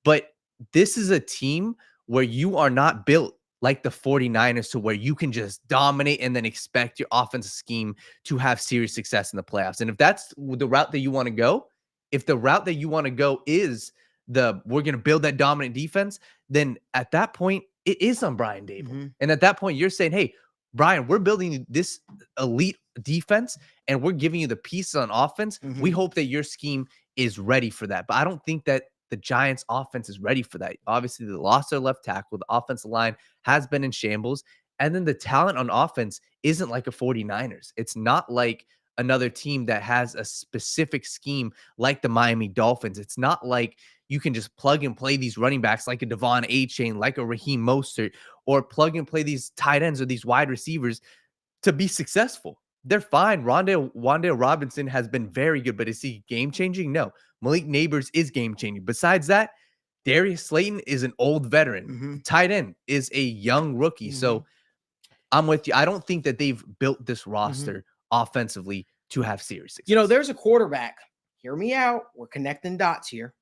But this is a team where you are not built like the 49ers to where you can just dominate and then expect your offensive scheme to have serious success in the playoffs. And if that's the route that you want to go, if the route that you want to go is we're going to build that dominant defense, then at that point, it is on Brian Dable. Mm-hmm. And at that point, you're saying, hey, Brian, we're building this elite defense and we're giving you the pieces on offense. Mm-hmm. We hope that your scheme is ready for that. But I don't think that the Giants offense is ready for that. Obviously, they lost their left tackle. The offensive line has been in shambles. And then the talent on offense isn't like a 49ers. It's not like another team that has a specific scheme like the Miami Dolphins. It's not like you can just plug and play these running backs like a Devon A-Chain, like a Raheem Mostert, or plug and play these tight ends or these wide receivers to be successful. They're fine. Wan'Dale Robinson has been very good, but is he game-changing? No. Malik Neighbors is game-changing. Besides that, Darius Slayton is an old veteran. Mm-hmm. Tight end is a young rookie. Mm-hmm. So I'm with you. I don't think that they've built this roster offensively to have serious success. There's a quarterback. Hear me out. We're connecting dots here.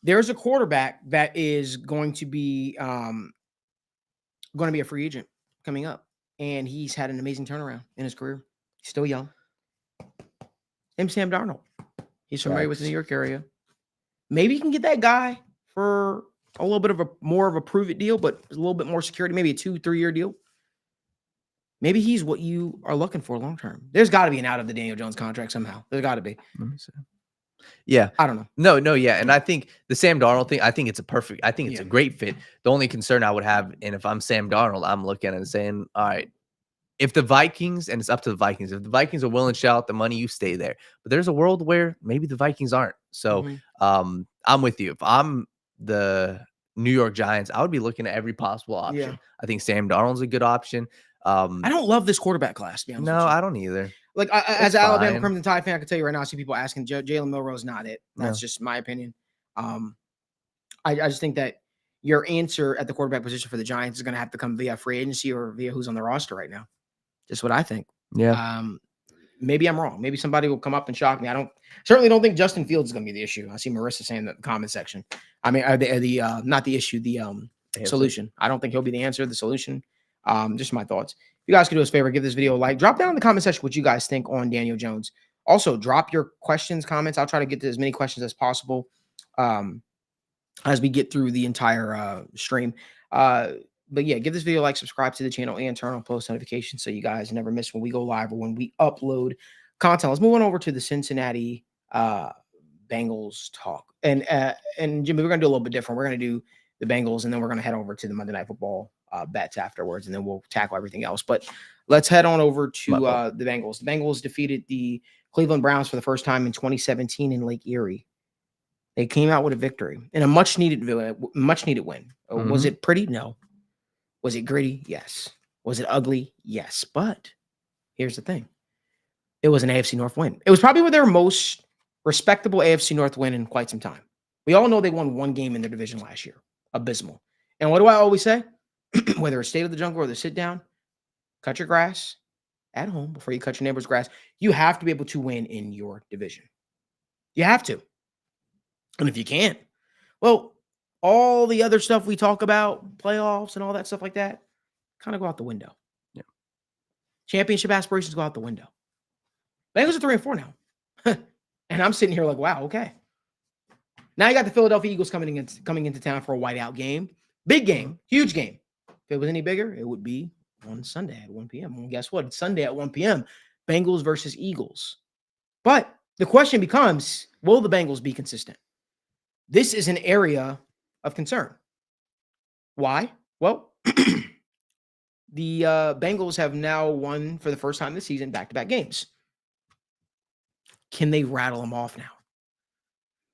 There's a quarterback that is going to be a free agent coming up. And he's had an amazing turnaround in his career. He's still young. Name's Sam Darnold. He's familiar with the New York area. Maybe you can get that guy for a little bit of more of a prove it deal, but a little bit more security, maybe a 2-3 year deal. Maybe he's what you are looking for long term. There's got to be an out of the Daniel Jones contract somehow. There's got to be. Let me see. Yeah. I don't know. No, yeah. And I think the Sam Darnold thing, I think it's a great fit. The only concern I would have, and if I'm Sam Darnold, I'm looking at it and saying, all right, if the Vikings, and it's up to the Vikings, if the Vikings are willing to shell out the money, you stay there. But there's a world where maybe the Vikings aren't. So I'm with you. If I'm the New York Giants, I would be looking at every possible option. Yeah. I think Sam Darnold's a good option. I don't love this quarterback class, to be honest with you. I don't either. Like, as an Alabama Crimson Tide fan, I can tell you right now, I see people asking, Jalen Milroe's not it. That's just my opinion. I just think that your answer at the quarterback position for the Giants is going to have to come via free agency or via who's on the roster right now. Just what I think. Yeah. Maybe I'm wrong. Maybe somebody will come up and shock me. Certainly don't think Justin Fields is going to be the issue. I see Marissa saying that in the comment section. I mean, not the issue, the solution. I don't think he'll be the answer, the solution. Just my thoughts. If you guys could do us a favor, give this video a like. Drop down in the comment section what you guys think on Daniel Jones. Also, drop your questions, comments. I'll try to get to as many questions as possible as we get through the entire stream. But yeah, give this video a like, subscribe to the channel, and turn on post notifications so you guys never miss when we go live or when we upload content. Let's move on over to the Cincinnati Bengals talk. And Jimmy, we're going to do a little bit different. We're going to do the Bengals, and then we're going to head over to the Monday Night Football bets afterwards, and then we'll tackle everything else. But let's head on over to the Bengals. The Bengals defeated the Cleveland Browns for the first time in 2017 in Lake Erie. They came out with a victory and a much needed win. Mm-hmm. Was it pretty? No. Was it gritty? Yes. Was it ugly? Yes. But here's the thing. It was an AFC North win. It was probably their most respectable AFC North win in quite some time. We all know they won one game in their division last year. Abysmal. And what do I always say? Whether it's State of the Jungle or the Sit Down, cut your grass at home before you cut your neighbor's grass. You have to be able to win in your division. You have to. And if you can't, well, all the other stuff we talk about, playoffs and all that stuff like that, kind of go out the window. Yeah. Championship aspirations go out the window. Bengals are 3-4 now. And I'm sitting here like, wow, okay. Now you got the Philadelphia Eagles coming into town for a whiteout game. Big game, huge game. If it was any bigger, it would be on Sunday at 1 p.m. Well, guess what? It's Sunday at 1 p.m. Bengals versus Eagles. But the question becomes, will the Bengals be consistent? This is an area of concern. Why? Well, the Bengals have now won for the first time this season back-to-back games. Can they rattle them off now?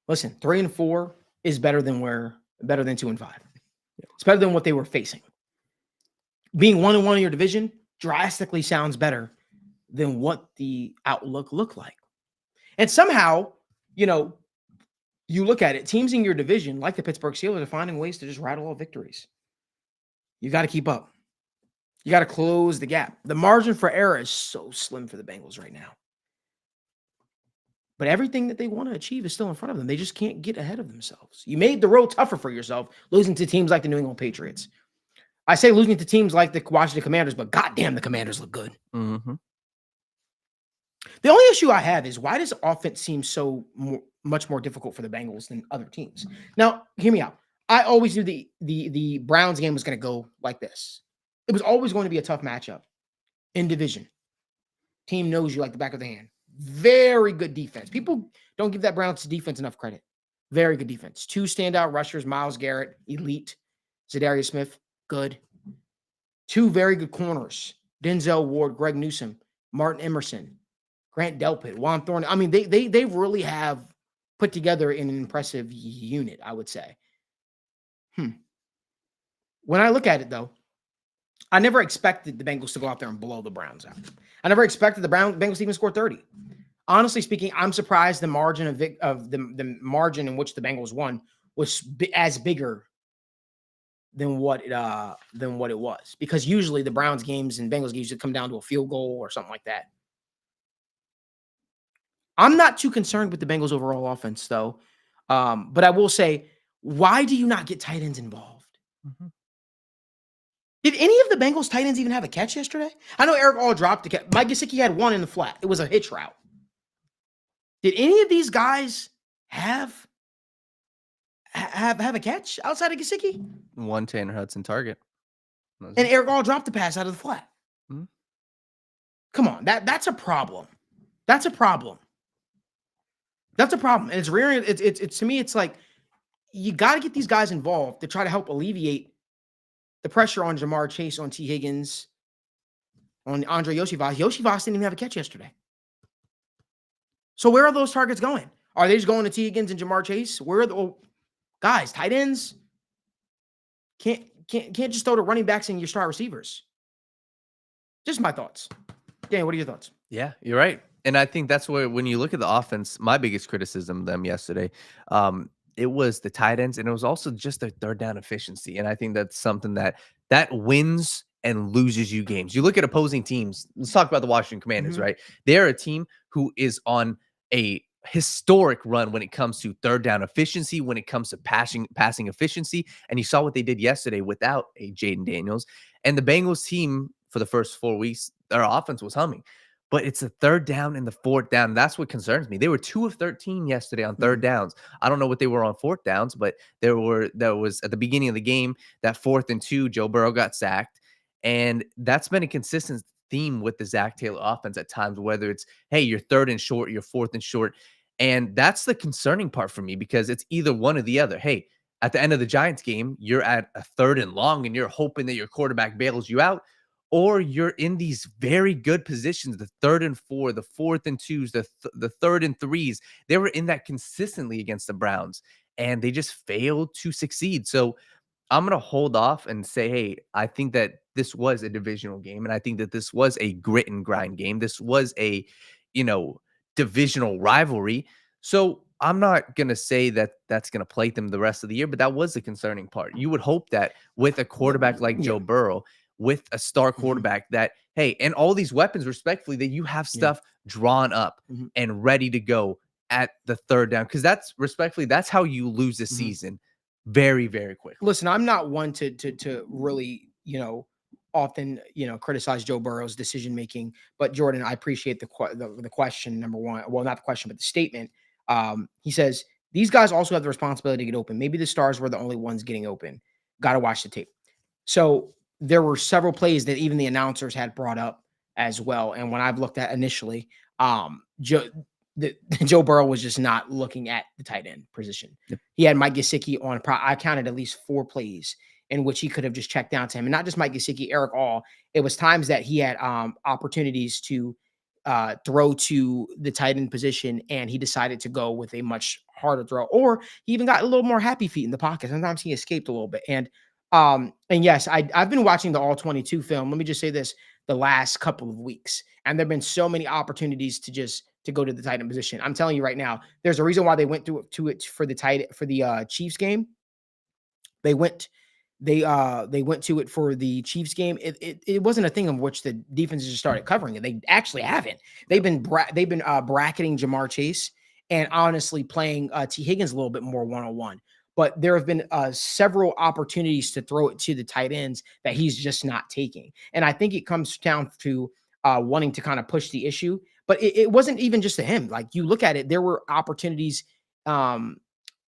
Listen, 3-4 is better than 2-5. It's better than what they were facing. Being 1-1 in your division drastically sounds better than what the outlook looked like. And somehow, you look at it, teams in your division, like the Pittsburgh Steelers, are finding ways to just rattle off victories. You got to keep up. You got to close the gap. The margin for error is so slim for the Bengals right now. But everything that they want to achieve is still in front of them. They just can't get ahead of themselves. You made the road tougher for yourself, losing to teams like the New England Patriots. I say losing to teams like the Washington Commanders, but goddamn, the Commanders look good. Mm-hmm. The only issue I have is, why does offense seem so much more difficult for the Bengals than other teams? Now, hear me out. I always knew the Browns game was going to go like this. It was always going to be a tough matchup in division. Team knows you like the back of the hand. Very good defense. People don't give that Browns defense enough credit. Very good defense. 2 standout rushers, Myles Garrett, elite. Zadarius Smith, good. 2 very good corners, Denzel Ward, Greg Newsome, Martin Emerson, Grant Delpit, Juan Thorne. I mean, they really have put together an impressive unit, I would say. When I look at it, though, I never expected the Bengals to go out there and blow the Browns out. I never expected the Bengals to even score 30. Honestly speaking, I'm surprised the margin of the margin in which the Bengals won was as bigger than what it was, because usually the Browns games and Bengals games come down to a field goal or something like that. I'm not too concerned with the Bengals' overall offense, though. But I will say, why do you not get tight ends involved? Mm-hmm. Did any of the Bengals tight ends even have a catch yesterday? I know Eric All dropped a catch. Mike Gesicki had one in the flat. It was a hitch route. Did any of these guys have a catch outside of Gesicki? One Tanner Hudson target. And Eric All dropped the pass out of the flat. Mm-hmm. Come on, that's a problem. That's a problem. That's a problem. And it's rearing. It's to me, it's like, you got to get these guys involved to try to help alleviate the pressure on Jamar Chase, on T. Higgins, on Andre Yoshivas. Yoshivas didn't even have a catch yesterday. So where are those targets going? Are they just going to T. Higgins and Jamar Chase? Where are the guys? Tight ends can't just throw to running backs and your star receivers. Just my thoughts. Danny, what are your thoughts? Yeah, you're right. And I think that's where, when you look at the offense, my biggest criticism of them yesterday, it was the tight ends, and it was also just their third down efficiency. And I think that's something that wins and loses you games. You look at opposing teams. Let's talk about the Washington Commanders, right? They're a team who is on a historic run when it comes to third down efficiency, when it comes to passing efficiency. And you saw what they did yesterday without a Jaden Daniels. And the Bengals team, for the first 4 weeks, their offense was humming. But it's the third down and the fourth down. That's what concerns me. They were 2 of 13 yesterday on third downs. I don't know what they were on fourth downs, but there was at the beginning of the game, that 4th and 2, Joe Burrow got sacked. And that's been a consistent theme with the Zach Taylor offense at times, whether it's, hey, you're 3rd and short, you're 4th and short. And that's the concerning part for me, because it's either one or the other. Hey, at the end of the Giants game, you're at a 3rd and long and you're hoping that your quarterback bails you out, or you're in these very good positions, the 3rd and 4, the 4th and 2s, the 3rd and 3s. They were in that consistently against the Browns, and they just failed to succeed. So I'm going to hold off and say, hey, I think that this was a divisional game, and I think that this was a grit and grind game. This was a, divisional rivalry. So I'm not going to say that that's going to plague them the rest of the year, but that was the concerning part. You would hope that with a quarterback like Joe Burrow, with a star quarterback that, hey, and all these weapons, respectfully, that you have stuff drawn up and ready to go at the third down. Because that's how you lose the season very, very quickly. Listen, I'm not one to really, often, criticize Joe Burrow's decision making. But Jordan, I appreciate the question. Number one, well, not the question, but the statement. He says these guys also have the responsibility to get open. Maybe the stars were the only ones getting open. Got to watch the tape. So there were several plays that even the announcers had brought up as well. And when I've looked at initially, Joe Burrow was just not looking at the tight end position. Yep. He had Mike Gesicki on. I counted at least 4 plays in which he could have just checked down to him, and not just Mike Gesicki, Eric All. It was times that he had opportunities to throw to the tight end position, and he decided to go with a much harder throw, or he even got a little more happy feet in the pocket. Sometimes he escaped a little bit, and yes, I've been watching the All 22 film. Let me just say this: the last couple of weeks, and there've been so many opportunities to go to the tight end position. I'm telling you right now, there's a reason why they went to it for the Chiefs game. They went to it for the Chiefs game. It wasn't a thing of which the defenses just started covering it. They actually haven't. They've been bracketing Jamar Chase and honestly playing T. Higgins a little bit more one-on-one. But there have been several opportunities to throw it to the tight ends that he's just not taking. And I think it comes down to wanting to kind of push the issue. But it wasn't even just to him. Like, you look at it, there were opportunities. At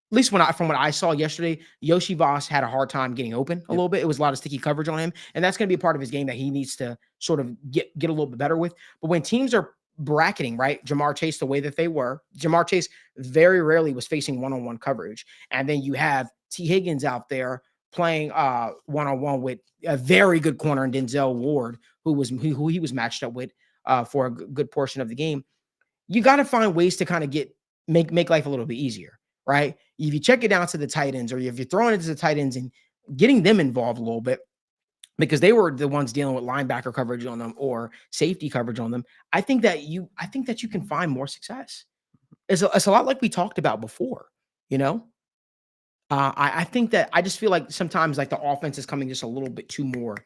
least from what I saw yesterday, Yoshi Voss had a hard time getting open a little bit. It was a lot of sticky coverage on him, and that's going to be a part of his game that he needs to sort of get a little bit better with. But when teams are bracketing, right, Jamar Chase the way that they were, Jamar Chase very rarely was facing one-on-one coverage, and then you have T. Higgins out there playing one-on-one with a very good corner in Denzel Ward, who he was matched up with for a good portion of the game. You got to find ways to kind of make life a little bit easier, right? If you check it down to the tight ends, or if you're throwing it to the tight ends and getting them involved a little bit, because they were the ones dealing with linebacker coverage on them or safety coverage on them, I think that you can find more success. It's a lot like we talked about before, I think that I just feel like sometimes like the offense is coming just a little bit too more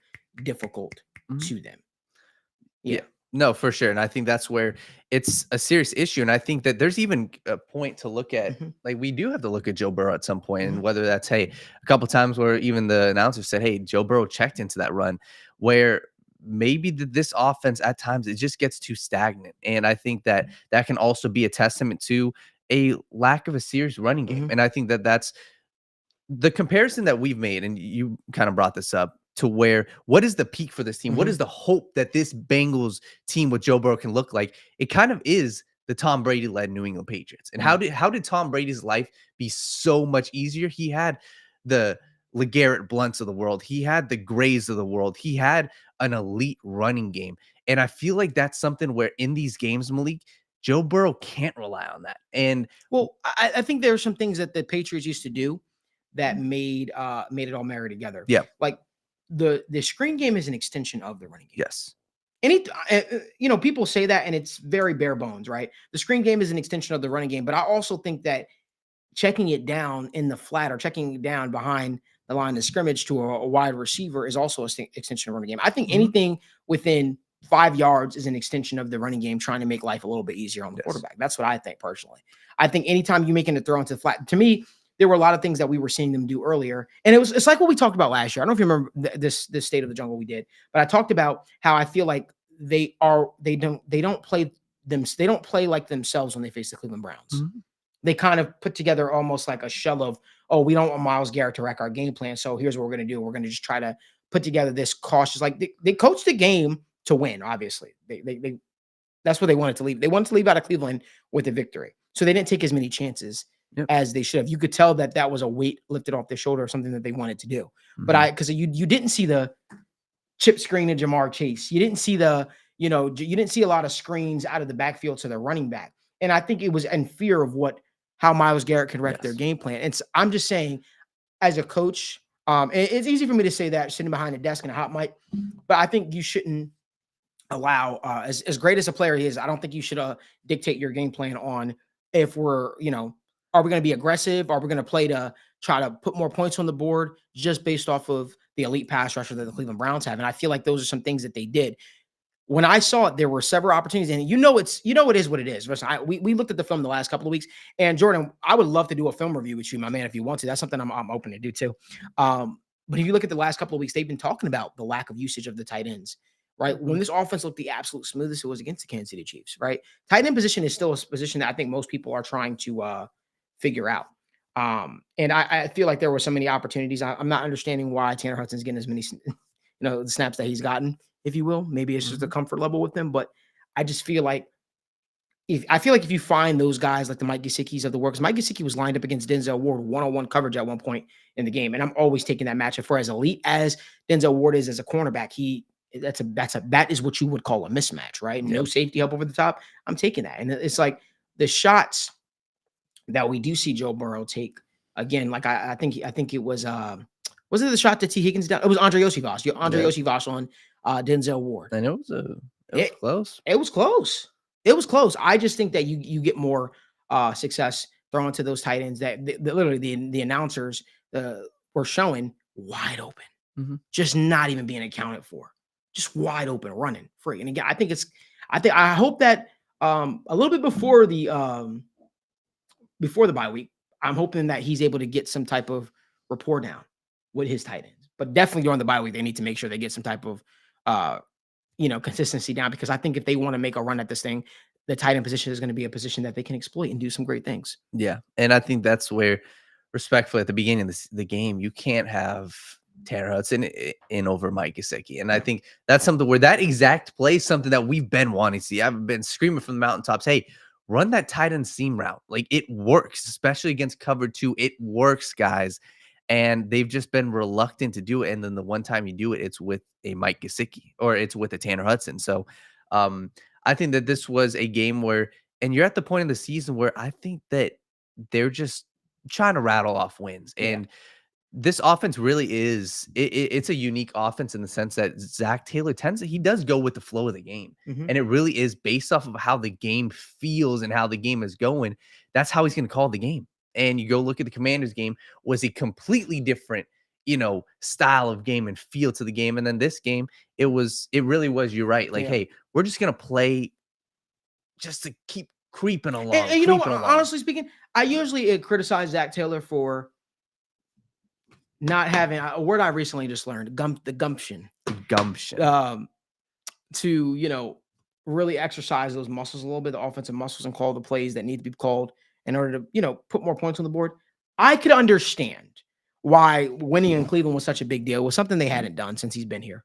difficult to them. Yeah. No, for sure. And I think that's where it's a serious issue. And I think that there's even a point to look at, like, we do have to look at Joe Burrow at some point, and whether that's, hey, a couple times where even the announcer said, hey, Joe Burrow checked into that run, where maybe this offense at times, it just gets too stagnant. And I think that can also be a testament to a lack of a serious running game. And I think that that's the comparison that we've made, and you kind of brought this up, to where, what is the peak for this team? What is the hope that this Bengals team with Joe Burrow can look like? It kind of is the Tom Brady led New England Patriots. And how did Tom Brady's life be so much easier? He had the LeGarrette Blunts of the world. He had the Grays of the world. He had an elite running game. And I feel like that's something where in these games, Malik, Joe Burrow can't rely on that. And well, I think there are some things that the Patriots used to do that made it all marry together. Yeah. Like, the screen game is an extension of the running game. Yes. People say that, and it's very bare bones, right? The screen game is an extension of the running game, but I also think that checking it down in the flat or checking it down behind the line of scrimmage to a wide receiver is also an extension of the running game. I think anything within 5 yards is an extension of the running game, trying to make life a little bit easier on the quarterback. That's what I think personally. I think anytime you're making a throw into the flat, to me, there were a lot of things that we were seeing them do earlier. And it's like what we talked about last year. I don't know if you remember this State of the Jungle we did, but I talked about how I feel like they don't play like themselves when they face the Cleveland Browns. They kind of put together almost like a shell of, oh, we don't want Myles Garrett to wreck our game plan, so here's what we're going to do. We're going to just try to put together this cautious, like they coached the game to win, obviously. They that's what they wanted to leave. They wanted to leave out of Cleveland with a victory. So they didn't take as many chances as they should have. You could tell that was a weight lifted off their shoulder, or something that they wanted to do. But because you didn't see the chip screen of Jamar Chase. You didn't see you didn't see a lot of screens out of the backfield to the running back. And I think it was in fear of how Myles Garrett could wreck their game plan. And so I'm just saying, as a coach, it's easy for me to say that sitting behind a desk and a hot mic, but I think you shouldn't allow as great as a player he is, I don't think you should dictate your game plan on if we're, are we going to be aggressive? Are we going to play to try to put more points on the board just based off of the elite pass rusher that the Cleveland Browns have? And I feel like those are some things that they did. When I saw it, there were several opportunities, and it is what it is. Listen, we looked at the film the last couple of weeks, and Jordan, I would love to do a film review with you, my man, if you want to. That's something I'm open to do too. But if you look at the last couple of weeks, they've been talking about the lack of usage of the tight ends, right? When this offense looked the absolute smoothest, it was against the Kansas City Chiefs, right? Tight end position is still a position that I think most people are trying to figure out. And I feel like there were so many opportunities. I'm not understanding why Tanner Hudson's getting as many, the snaps that he's gotten, if you will. Maybe it's just the comfort level with them, but I just feel like if you find those guys like the Mike Gesicki's of the works, Mike Gesicki was lined up against Denzel Ward one-on-one coverage at one point in the game, and I'm always taking that matchup. For as elite as Denzel Ward is as a cornerback, that is what you would call a mismatch, right? No safety help over the top. I'm taking that, and it's like the shots that we do see Joe Burrow take again. Like I think it was it the shot that T Higgins down? It was Andre Osivas. Osivas on Denzel Ward. And it was close. It was close. It was close. I just think that you get more success throwing to those tight ends that literally the announcers were showing wide open, just not even being accounted for, just wide open, running free. And again, I hope that a little bit before the bye week, I'm hoping that he's able to get some type of rapport down with his tight ends. But definitely during the bye week, they need to make sure they get some type of consistency down, because I think if they want to make a run at this thing, the tight end position is going to be a position that they can exploit and do some great things. Yeah. And I think that's where, respectfully, at the beginning of the game, you can't have Tanner Hudson in over Mike Gesicki. And I think that's something where that exact play is something that we've been wanting to see. I've been screaming from the mountaintops, hey, run that tight end seam route. Like, it works, especially against cover 2. It works, guys. And they've just been reluctant to do it. And then the one time you do it, it's with a Mike Gesicki or it's with a Tanner Hudson. So I think that this was a game where, and you're at the point in the season where I think that they're just trying to rattle off wins. And this offense really is, it's a unique offense in the sense that Zach Taylor he does go with the flow of the game. And it really is based off of how the game feels and how the game is going. That's how he's going to call the game. And you go look at the Commanders game, was a completely different, style of game and feel to the game. And then this game, it really was, you're right. Like, hey, we're just going to play just to keep creeping along. And you know what, honestly speaking, I usually criticize Zach Taylor for not having a word I recently just learned, the gumption. To, really exercise those muscles a little bit, the offensive muscles, and call the plays that need to be called in order to, put more points on the board. I could understand why winning in Cleveland was such a big deal. It was something they hadn't done since he's been here.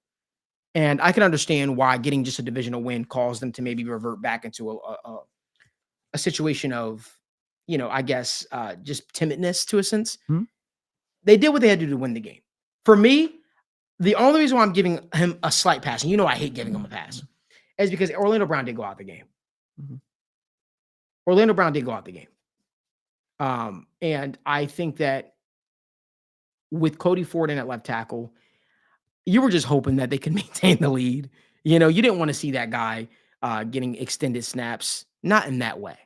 And I can understand why getting just a divisional win caused them to maybe revert back into a situation of, I guess, just timidness to a sense. They did what they had to do to win the game. For me, the only reason why I'm giving him a slight pass, and I hate giving him a pass, is because Orlando Brown did go out the game. Orlando Brown did go out the game. And I think that with Cody Ford in at left tackle, you were just hoping that they could maintain the lead. You didn't want to see that guy getting extended snaps, not in that way,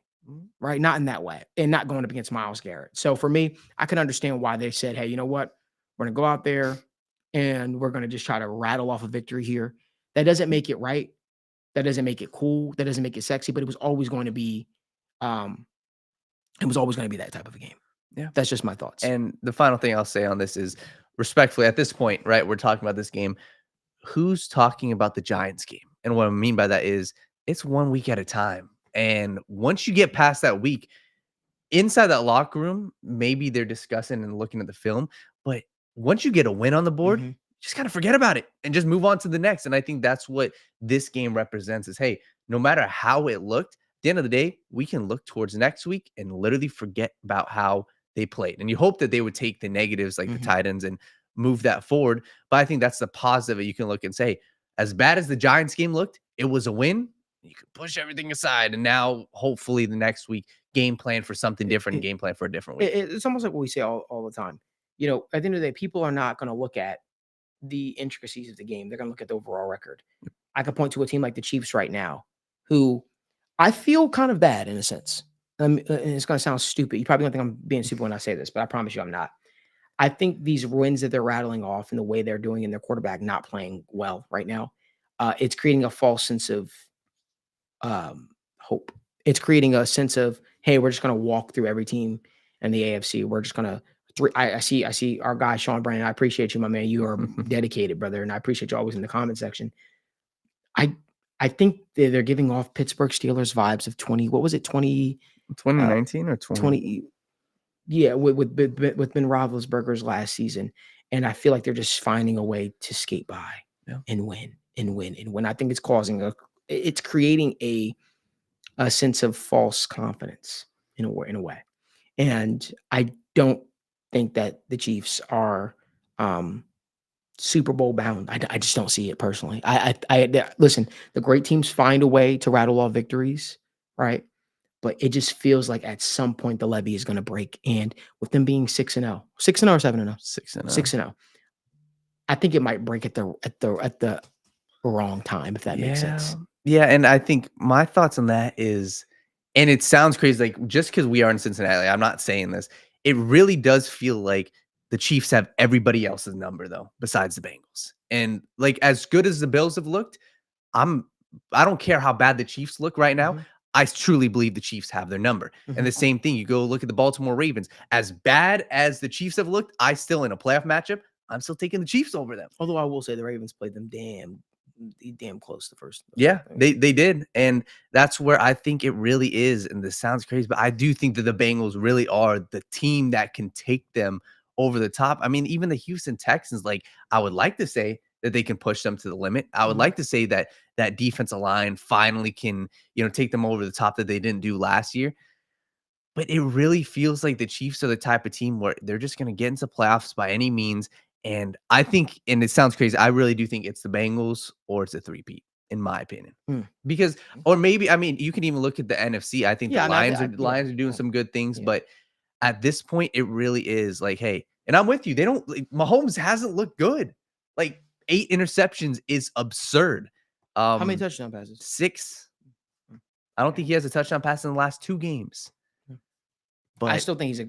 right? Not in that way, and not going up against Myles Garrett. So for me, I can understand why they said, hey, you know what? We're going to go out there and we're going to just try to rattle off a victory here. That doesn't make it right. That doesn't make it cool. That doesn't make it sexy, but it was always going to be that type of a game. Yeah. That's just my thoughts. And the final thing I'll say on this is, respectfully, at this point, right, we're talking about this game. Who's talking about the Giants game? And what I mean by that is it's 1 week at a time. And once you get past that week, inside that locker room, maybe they're discussing and looking at the film. But once you get a win on the board, just kind of forget about it and just move on to the next. And I think that's what this game represents is, hey, no matter how it looked, at the end of the day, we can look towards next week and literally forget about how they played. And you hope that they would take the negatives like the tight ends and move that forward. But I think that's the positive that you can look and say, as bad as the Giants game looked, it was a win. You can push everything aside. And now hopefully the next week, game plan for something different, game plan for a different week. It's almost like what we say all the time. At the end of the day, people are not going to look at the intricacies of the game. They're going to look at the overall record. I could point to a team like the Chiefs right now, who I feel kind of bad in a sense. And it's going to sound stupid. You probably don't think I'm being stupid when I say this, but I promise you I'm not. I think these wins that they're rattling off and the way they're doing in their quarterback not playing well right now, it's creating a false sense of hope. It's creating a sense of, hey, we're just going to walk through every team in the AFC. We're just going to. I see our guy Sean Brandon. I appreciate you, my man. You are dedicated, brother, and I appreciate you always in the comment section. I think they're giving off Pittsburgh Steelers vibes of 2019 or 20? Yeah, with Ben Roethlisberger's last season, and I feel like they're just finding a way to skate by and win and win and win. I think it's creating a sense of false confidence in a way, and I don't think that the Chiefs are Super Bowl bound. I just don't see it personally. Listen, the great teams find a way to rattle off victories, right? But it just feels like at some point the levee is going to break. And with them being 6-0 or 7-0, 6-0, I think it might break at the wrong time, if that makes sense. Yeah, and I think my thoughts on that is, and it sounds crazy, like just because we are in Cincinnati, I'm not saying this. It really does feel like the Chiefs have everybody else's number though, besides the Bengals. And like as good as the Bills have looked, I don't care how bad the Chiefs look right now. I truly believe the Chiefs have their number. And the same thing, you go look at the Baltimore Ravens. As bad as the Chiefs have looked, I still in a playoff matchup, I'm still taking the Chiefs over them. Although I will say the Ravens played them damn close the first. Yeah, they did. And that's where I think it really is. And this sounds crazy, but I do think that the Bengals really are the team that can take them over the top. I mean, even the Houston Texans, like I would like to say that they can push them to the limit. I would like to say that that defensive line finally can, take them over the top that they didn't do last year. But it really feels like the Chiefs are the type of team where they're just going to get into playoffs by any means. And I think, and it sounds crazy, I really do think it's the Bengals or it's a three-peat, in my opinion. Because, or maybe, I mean, you can even look at the NFC. I think the Lions are doing some good things, but at this point, it really is like, hey, and I'm with you. Mahomes hasn't looked good. Like 8 interceptions is absurd. How many touchdown passes? 6. I don't think he has a touchdown pass in the last 2 games. But I still think he's a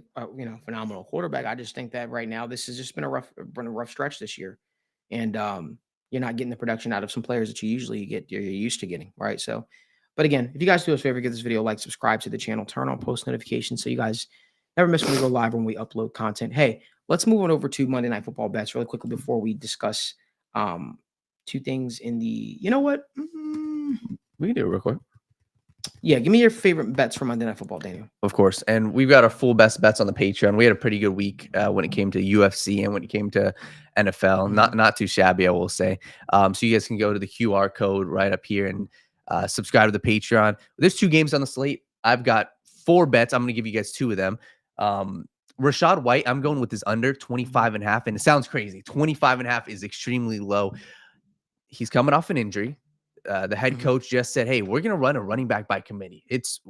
phenomenal quarterback. I just think that right now this has just been a rough stretch this year, and you're not getting the production out of some players that you're used to getting, right? So, but again, if you guys do us a favor, give this video a like, subscribe to the channel, turn on post notifications so you guys never miss when we go live, when we upload content. Hey, let's move on over to Monday Night Football bets really quickly before we discuss 2 things in the. You know what? We can do it real quick. Yeah, give me your favorite bets for Monday Night Football, Daniel. Of course. And we've got our full best bets on the Patreon. We had a pretty good week when it came to UFC and when it came to NFL. Not too shabby, I will say. So you guys can go to the QR code right up here and subscribe to the Patreon. There's 2 games on the slate. I've got 4 bets. I'm going to give you guys 2 of them. Rashad White, I'm going with his under 25.5. And it sounds crazy. 25.5 is extremely low. He's coming off an injury. The head coach just said, hey, we're going to run a running back by committee.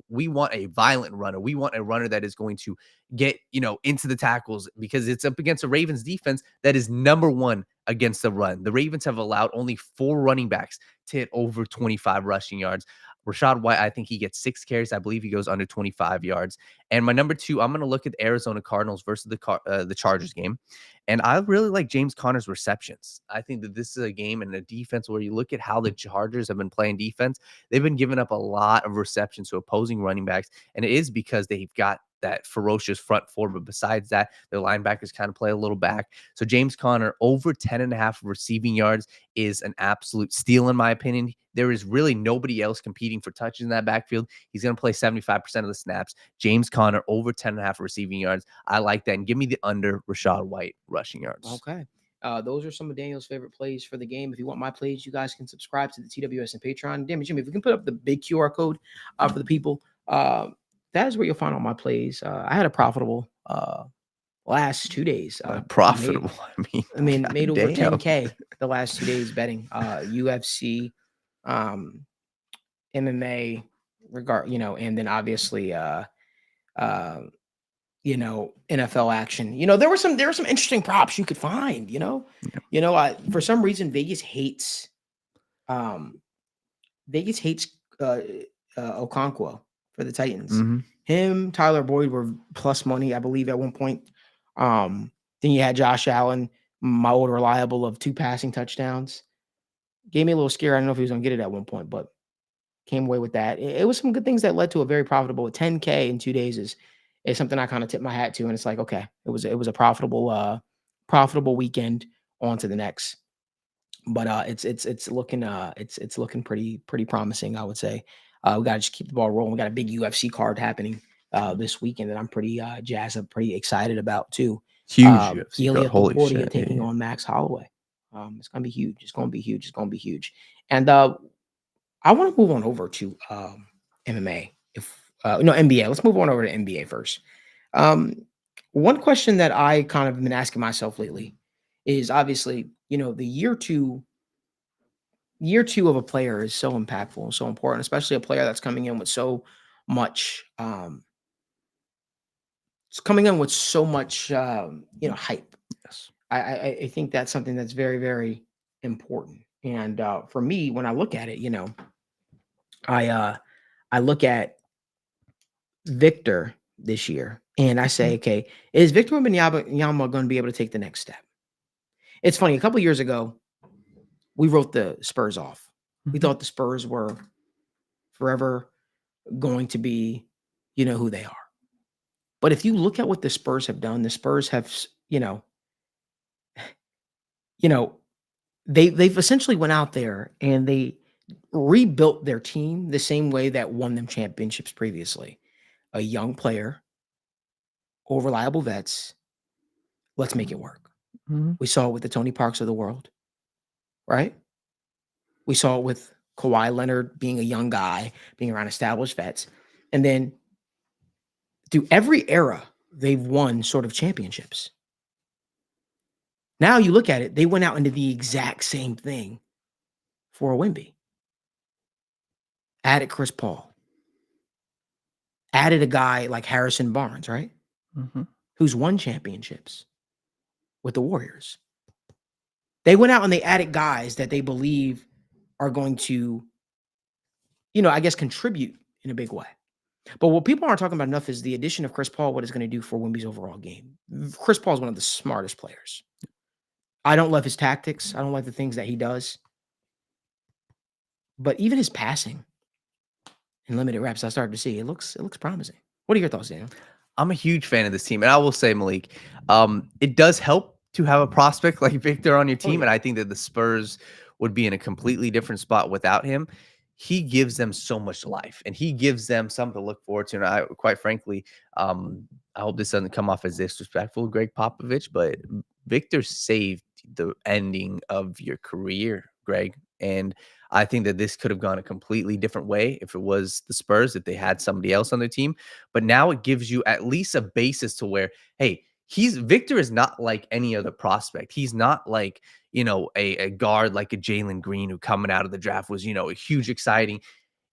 We want a violent runner. We want a runner that is going to get, into the tackles because it's up against a Ravens defense that is number 1 against the run. The Ravens have allowed only 4 running backs to hit over 25 rushing yards. Rashad White, I think he gets 6 carries. I believe he goes under 25 yards. And my number 2, I'm going to look at the Arizona Cardinals versus the Chargers game. And I really like James Conner's receptions. I think that this is a game and a defense where you look at how the Chargers have been playing defense. They've been giving up a lot of receptions to opposing running backs. And it is because they've got that ferocious front 4. But besides that, their linebackers kind of play a little back. So James Conner over 10.5 receiving yards is an absolute steal, in my opinion. There is really nobody else competing for touches in that backfield. He's going to play 75% of the snaps. James Conner over 10.5 receiving yards. I like that. And give me the under Rashad White rushing yards. Okay. Those are some of Daniel's favorite plays for the game. If you want my plays, you guys can subscribe to the TWS and Patreon. Damn it, Jimmy, if we can put up the big QR code for the people, that is where you'll find all my plays. I had a profitable last 2 days. Profitable. Made over 10K the last 2 days betting UFC, MMA, and then obviously NFL action. There were some interesting props you could find. For some reason Vegas hates Vegas hates Okonkwo for the Titans. Mhm. Him, Tyler Boyd were plus money, I believe, at one point. Then you had Josh Allen, my old reliable of 2 passing touchdowns. Gave me a little scare. I don't know if he was going to get it at one point, but came away with that. It was some good things that led to a very profitable 10K in 2 days is something I kind of tip my hat to. And it's like, okay, it was a profitable weekend on to the next. But it's looking pretty promising, I would say. We gotta just keep the ball rolling. We got a big UFC card happening this weekend that I'm pretty jazzed up, pretty excited about too. Huge UFC card. Ilya Holy Topuria shit. taking Yeah. on Max Holloway. It's gonna be huge. It's gonna be huge. It's gonna be huge. And I want to move on over to MMA. No, NBA. Let's move on over to NBA first. One question that I kind of been asking myself lately is obviously, the year two of a player is so impactful and so important, especially a player that's coming in with so much hype. Yes. I think that's something that's very, very important. And for me, when I look at it, I look at Victor this year and I say, okay, is Victor Wembanyama going to be able to take the next step? It's funny. A couple years ago, we wrote the Spurs off. We thought the Spurs were forever going to be, who they are. But if you look at what the Spurs have done, the Spurs have, they've essentially went out there and they rebuilt their team the same way that won them championships previously. A young player, all reliable vets. Let's make it work. We saw it with the Tony Parks of the world, right? We saw it with Kawhi Leonard being a young guy, being around established vets. And then through every era, they've won sort of championships. Now you look at it, they went out and did the exact same thing for a Wemby. Added Chris Paul. Added a guy like Harrison Barnes, right? Who's won championships with the Warriors. They went out and they added guys that they believe are going to, I guess, contribute in a big way. But what people aren't talking about enough is the addition of Chris Paul, what it's going to do for Wemby's overall game. Chris Paul is one of the smartest players. I don't love his tactics. I don't like the things that he does. But even his passing in limited reps, I started to see it looks promising. What are your thoughts, Daniel? I'm a huge fan of this team. And I will say, Malik, it does help to have a prospect like Victor on your team. And I think that the Spurs would be in a completely different spot without him. He gives them so much life and he gives them something to look forward to. And I, quite frankly, I hope this doesn't come off as disrespectful, Greg Popovich, but Victor saved the ending of your career, Greg. And I think that this could have gone a completely different way if it was the Spurs, if they had somebody else on their team. But now it gives you at least a basis to where, hey, Victor is not like any other prospect. He's not like, a guard like a Jalen Green who coming out of the draft was, a huge exciting.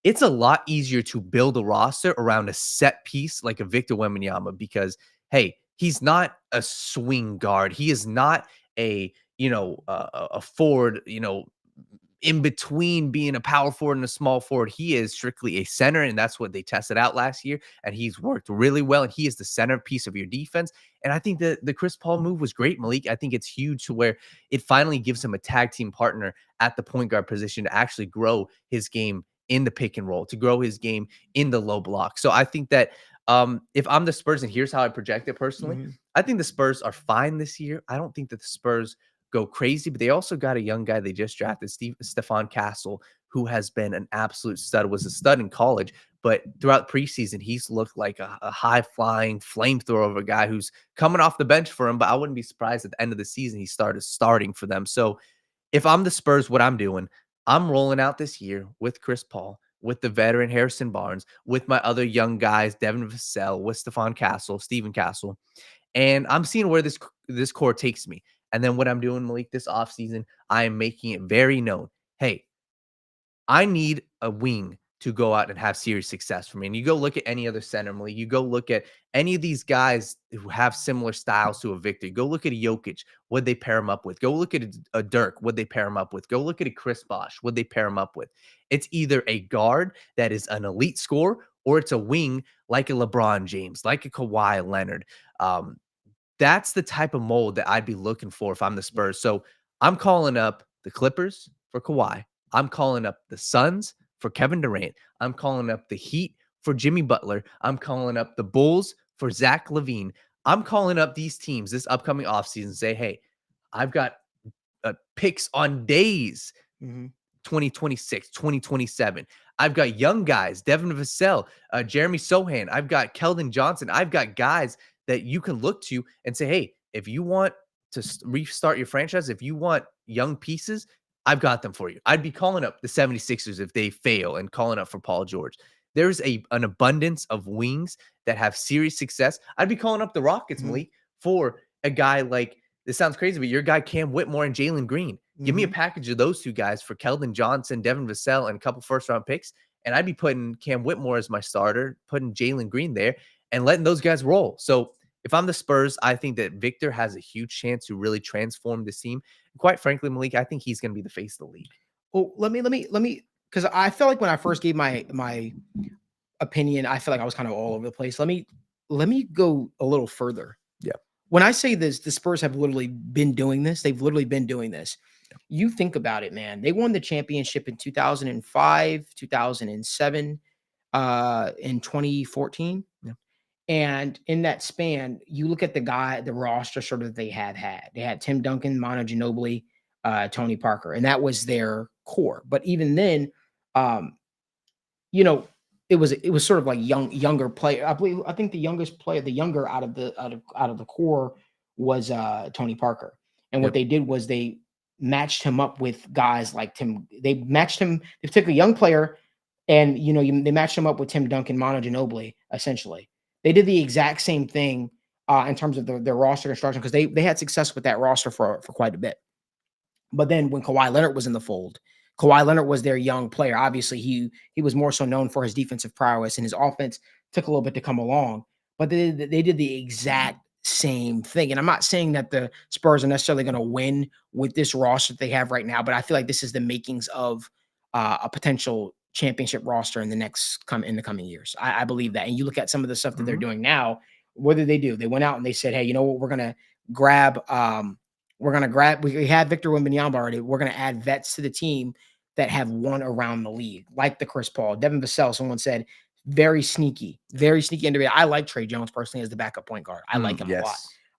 It's a lot easier to build a roster around a set piece like a Victor Wembanyama because, hey, he's not a swing guard. He is not a forward, in between being a power forward and a small forward. He is strictly a center, and that's what they tested out last year, and he's worked really well, and he is the centerpiece of your defense. And I think that the Chris Paul move was great, Malik. I think it's huge to where it finally gives him a tag team partner at the point guard position to actually grow his game in the pick and roll, to grow his game in the low block. So I think that if I'm the Spurs, and here's how I project it personally, I think the Spurs are fine this year. I don't think that the Spurs go crazy, but they also got a young guy they just drafted, Stefon Castle, who has been an absolute stud, was a stud in college, but throughout preseason, he's looked like a high-flying flamethrower of a guy who's coming off the bench for him, but I wouldn't be surprised at the end of the season he started starting for them. So if I'm the Spurs, what I'm doing, I'm rolling out this year with Chris Paul, with the veteran Harrison Barnes, with my other young guys, Devin Vassell, with Stefon Castle, Stephen Castle, and I'm seeing where this core takes me. And then what I'm doing, Malik, this offseason, I am making it very known. Hey, I need a wing to go out and have serious success for me. And you go look at any other center, Malik, you go look at any of these guys who have similar styles to a Victor. Go look at a Jokic, what they pair him up with. Go look at a Dirk, what they pair him up with. Go look at a Chris Bosh, what they pair him up with. It's either a guard that is an elite scorer, or it's a wing like a LeBron James, like a Kawhi Leonard. That's the type of mold that I'd be looking for if I'm the Spurs. So I'm calling up the Clippers for Kawhi. I'm calling up the Suns for Kevin Durant. I'm calling up the Heat for Jimmy Butler. I'm calling up the Bulls for Zach LaVine. I'm calling up these teams this upcoming offseason and say, hey, I've got picks on days, 2026, 2027. I've got young guys, Devin Vassell, Jeremy Sohan. I've got Keldon Johnson. I've got guys that you can look to and say, hey, if you want to restart your franchise, if you want young pieces, I've got them for you. I'd be calling up the 76ers if they fail and calling up for Paul George. There's an abundance of wings that have serious success. I'd be calling up the Rockets, Malik, for a guy like, this sounds crazy, but your guy Cam Whitmore and Jalen Green. Give me a package of those two guys for Keldon Johnson, Devin Vassell, and a couple first-round picks, and I'd be putting Cam Whitmore as my starter, putting Jalen Green there, and letting those guys roll. So if I'm the Spurs, I think that Victor has a huge chance to really transform this team. Quite frankly, Malik, I think he's going to be the face of the league. Well, let me, because I felt like when I first gave my opinion, I feel like I was kind of all over the place. Let me go a little further. Yeah. When I say this, the Spurs have literally been doing this. They've literally been doing this. Yeah. You think about it, man. They won the championship in 2005, 2007, in 2014. Yeah. And in that span, you look at the roster sort of they had. They had Tim Duncan, Manu Ginobili, Tony Parker, and that was their core. But even then, it was sort of like younger player. I think the youngest player, the younger out of the core was Tony Parker. And what they did was they matched him up with guys like Tim. They matched him. They took a young player, and they matched him up with Tim Duncan, Manu Ginobili, essentially. They did the exact same thing in terms of their roster construction, because they had success with that roster for quite a bit. But then when Kawhi Leonard was in the fold, Kawhi Leonard was their young player. Obviously, he was more so known for his defensive prowess, and his offense took a little bit to come along. But they did the exact same thing. And I'm not saying that the Spurs are necessarily going to win with this roster that they have right now, but I feel like this is the makings of a potential championship roster in the coming years. I believe that. And you look at some of the stuff that they're doing now. What did they do? They went out and they said, hey, you know what? We're going to grab. We had Victor Wembanyama already. We're going to add vets to the team that have won around the league, like the Chris Paul, Devin Vassell. Someone said very sneaky individual. I like Trey Jones personally as the backup point guard. I like him a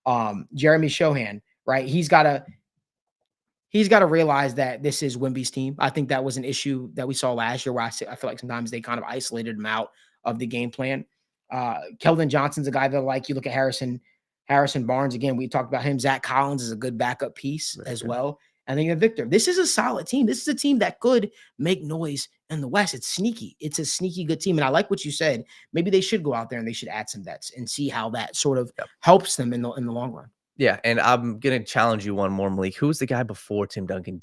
lot. Jeremy Sohan, right? He's got to realize that this is Wemby's team. I think that was an issue that we saw last year where I feel like sometimes they kind of isolated him out of the game plan. Keldon Johnson's a guy that like. You look at Harrison Barnes, again, we talked about him. Zach Collins is a good backup piece as well. And then you have Victor. This is a solid team. This is a team that could make noise in the West. It's sneaky. It's a sneaky good team. And I like what you said. Maybe they should go out there and they should add some vets and see how that sort of helps them in the long run. Yeah, and I'm going to challenge you one more, Malik. Who was the guy before Tim Duncan?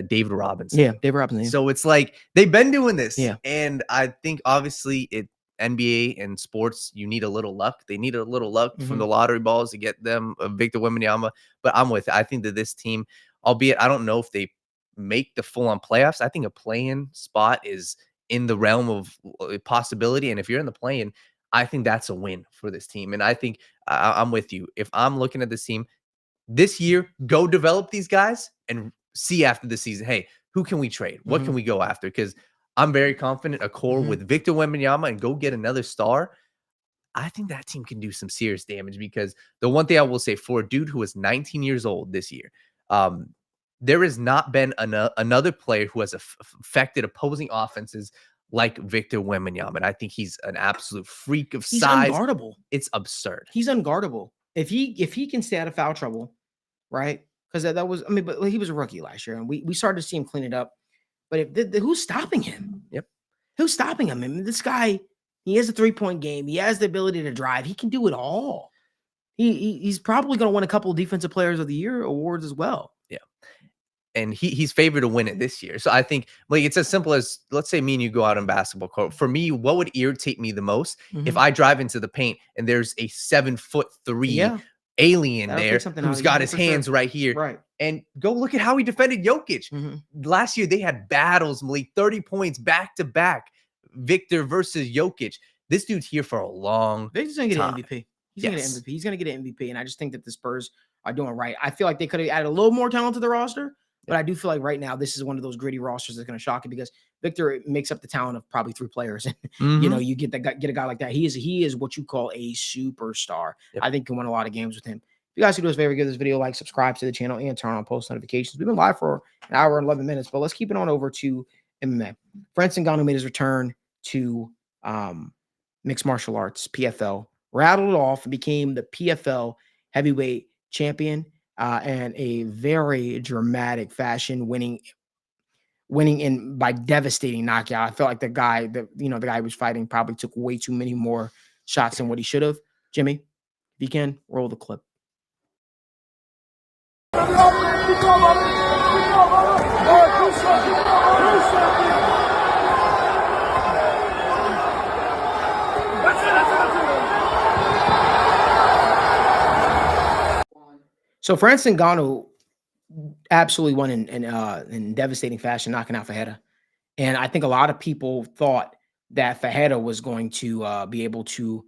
David Robinson. Yeah, David Robinson. Yeah. So it's like they've been doing this. Yeah. And I think obviously NBA and sports, you need a little luck. They need a little luck from the lottery balls to get them Victor Wembanyama. But I'm with it. I think that this team, albeit I don't know if they make the full-on playoffs, I think a play-in spot is in the realm of possibility. And if you're in the play-in, I think that's a win for this team. And I think I'm with you. If I'm looking at this team this year, go develop these guys and see after the season, hey, who can we trade? What can we go after? Because I'm very confident a core with Victor Wembanyama and go get another star. I think that team can do some serious damage, because the one thing I will say for a dude who is 19 years old this year, there has not been another player who has affected opposing offenses like Victor Wembanyama. And I think he's an absolute freak of size. He's unguardable. It's absurd. He's unguardable. If he can stay out of foul trouble, right? Because that was, but he was a rookie last year, and we started to see him clean it up. But who's stopping him? Yep. Who's stopping him? I mean, this guy, he has a 3-point game. He has the ability to drive. He can do it all. He's probably going to win a couple of Defensive Players of the Year awards as well. Yeah. and he's favored to win it this year. So I think like it's as simple as, let's say me and you go out on basketball court. For me, what would irritate me the most if I drive into the paint and there's a 7'3" Yeah. alien That'll there take something out who's of got you, his for sure. hands right here. Right. And go look at how he defended Jokic. Mhm. Last year they had battles, Malik, 30 points back to back. Victor versus Jokic. This dude's here for a long Victor's gonna get time. an MVP. He's gonna get Yes. an MVP. He's gonna get an MVP, and I just think that the Spurs are doing right. I feel like they could have added a little more talent to the roster, but I do feel like right now this is one of those gritty rosters that's gonna shock you because Victor makes up the talent of probably 3 players. You know, you get a guy like that. He is what you call a superstar. Yep. I think you can win a lot of games with him. If you guys could do us a favor, give this video a like, subscribe to the channel, and turn on post notifications. We've been live for an hour and 11 minutes, but let's keep it on over to MMA. Francis Ngannou made his return to mixed martial arts, PFL, rattled it off and became the PFL heavyweight champion and a very dramatic fashion, winning in by devastating knockout. I felt like the guy who was fighting probably took way too many more shots than what he should have. Jimmy, if you can, roll the clip. So Francis Ngannou absolutely won in devastating fashion, knocking out Fajeda. And I think a lot of people thought that Fajeda was going to be able to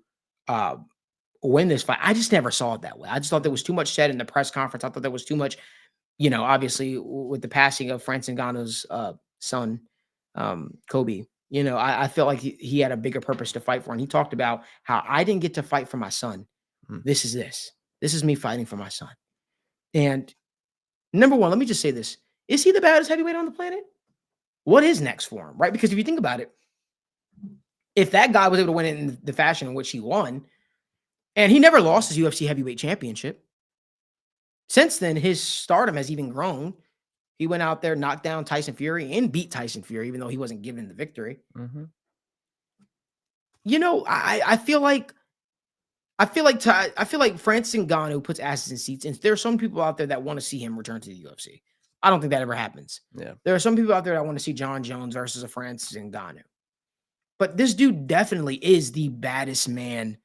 win this fight. I just never saw it that way. I just thought there was too much said in the press conference. I thought there was too much, obviously with the passing of Francis Ngannou's son, Kobe. I felt like he had a bigger purpose to fight for. And he talked about how I didn't get to fight for my son. This is me fighting for my son. And number one, let me just say this. Is he the baddest heavyweight on the planet? What is next for him, right? Because if you think about it, if that guy was able to win it in the fashion in which he won, and he never lost his UFC heavyweight championship, since then, his stardom has even grown. He went out there, knocked down Tyson Fury, and beat Tyson Fury, even though he wasn't given the victory. I feel like Francis Ngannou puts asses in seats, and there are some people out there that want to see him return to the UFC. I don't think that ever happens. Yeah. There are some people out there that want to see John Jones versus a Francis Ngannou. But this dude definitely is the baddest man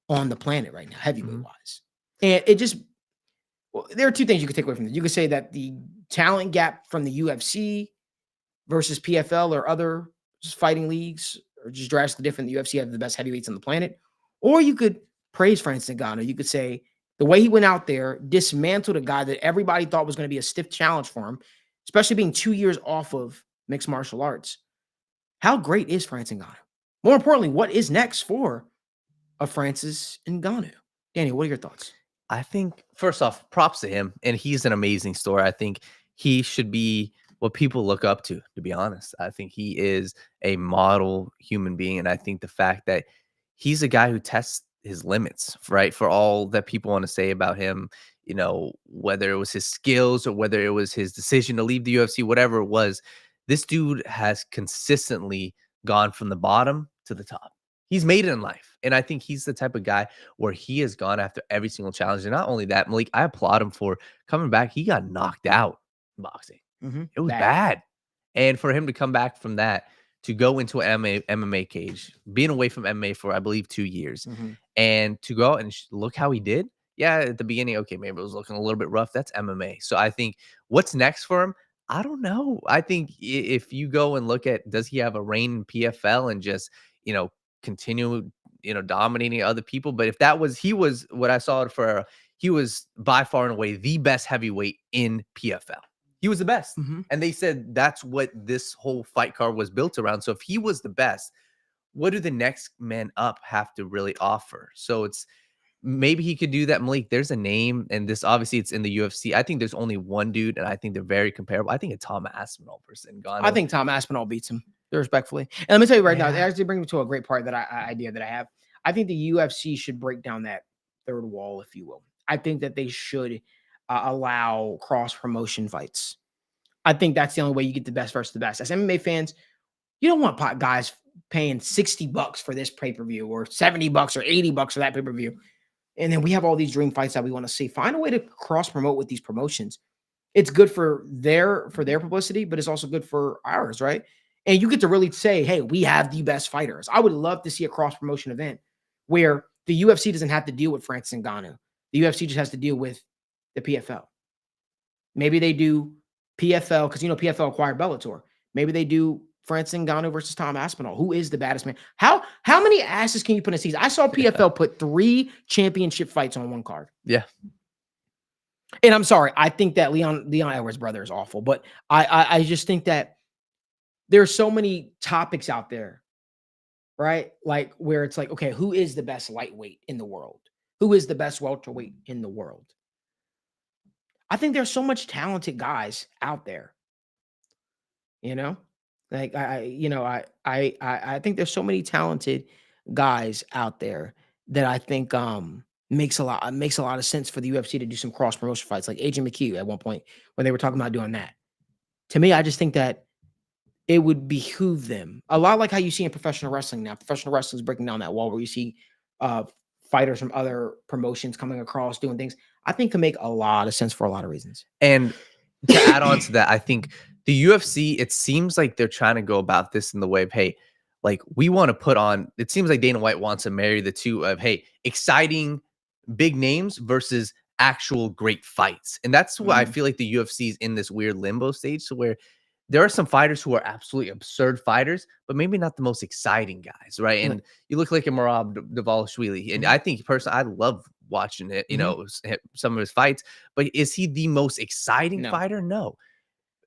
on the planet right now, heavyweight wise. And there are two things you could take away from this. You could say that the talent gap from the UFC versus PFL or other fighting leagues are just drastically different. The UFC have the best heavyweights on the planet. Or you could praise Francis Ngannou. You could say the way he went out there, dismantled a guy that everybody thought was going to be a stiff challenge for him, especially being 2 years off of mixed martial arts. How great is Francis Ngannou? More importantly, what is next for a Francis Ngannou? Daniel, what are your thoughts? I think, first off, props to him. And he's an amazing story. I think he should be what people look up to be honest. I think he is a model human being. And I think the fact that he's a guy who tests his limits, right? For all that people want to say about him, whether it was his skills or whether it was his decision to leave the UFC, whatever it was, this dude has consistently gone from the bottom to the top. He's made it in life. And I think he's the type of guy where he has gone after every single challenge. And not only that, Malik, I applaud him for coming back. He got knocked out in boxing. It was bad. And for him to come back from that, to go into an MMA cage, being away from MMA for, I believe, 2 years, and to go out and look how he did. Yeah, at the beginning, okay, maybe it was looking a little bit rough. That's MMA. So I think what's next for him, I don't know. I think if you go and look at, does he have a reign in PFL and just, continue, dominating other people? But if that was, he was what I saw it for, he was by far and away the best heavyweight in PFL. He was the best. And they said that's what this whole fight card was built around. So if he was the best, what do the next men up have to really offer? So it's maybe he could do that. Malik, there's a name, and this obviously it's in the UFC. I think there's only one dude, and I think they're very comparable. I think it's Tom Aspinall versus Ngannou. I think Tom Aspinall beats him, respectfully. And let me tell you right now, it actually brings me to a great part idea that I have. I think the UFC should break down that third wall, if you will. I think that they should allow cross-promotion fights. I think that's the only way you get the best versus the best. As MMA fans, you don't want guys paying $60 for this pay-per-view or $70 or $80 for that pay-per-view. And then we have all these dream fights that we want to see. Find a way to cross-promote with these promotions. It's good for their publicity, but it's also good for ours, right? And you get to really say, hey, we have the best fighters. I would love to see a cross-promotion event where the UFC doesn't have to deal with Francis Ngannou. The UFC just has to deal with the PFL. Maybe they do PFL, because PFL acquired Bellator. Maybe they do Francis Ngannou versus Tom Aspinall. Who is the baddest man? How many asses can you put in a season? I saw PFL put 3 championship fights on one card. Yeah. And I'm sorry, I think that Leon Edwards' brother is awful, but I just think that there's so many topics out there, right? Like where it's like, okay, who is the best lightweight in the world? Who is the best welterweight in the world? I think there's so much talented guys out there. Like I think there's so many talented guys out there that I think makes a lot of sense for the UFC to do some cross promotion fights, like Agent McHugh at one point when they were talking about doing that. To me, I just think that it would behoove them a lot, like how you see in professional wrestling now. Professional wrestling is breaking down that wall where you see fighters from other promotions coming across doing things. I think can make a lot of sense for a lot of reasons. And to add on to that, I think the UFC, it seems like they're trying to go about this in the way of, hey, like we want to put on, it seems like Dana White wants to marry the two of, hey, exciting big names versus actual great fights. And that's why I feel like the UFC is in this weird limbo stage, so where there are some fighters who are absolutely absurd fighters, but maybe not the most exciting guys, right? And you look like a Merab Dvalishvili, and I think personally, I love watching it, some of his fights, but is he the most exciting fighter? No.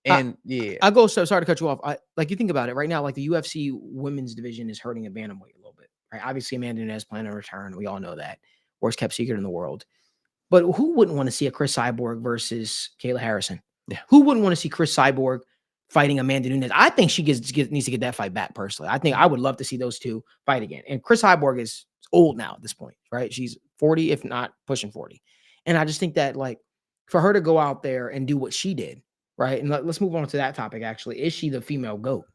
And I go, so sorry to cut you off. Like you think about it right now, like the UFC women's division is hurting at bantamweight a little bit, right? Obviously, Amanda Nunes planning a return. We all know that. Worst kept secret in the world. But who wouldn't want to see a Cris Cyborg versus Kayla Harrison? Yeah. Who wouldn't want to see Cris Cyborg fighting Amanda Nunes? I think she needs to get that fight back personally. I think I would love to see those two fight again. And Cris Cyborg is old now at this point, right? She's 40, if not pushing 40. And I just think that, like, for her to go out there and do what she did, right? And let's move on to that topic, actually. Is she the female GOAT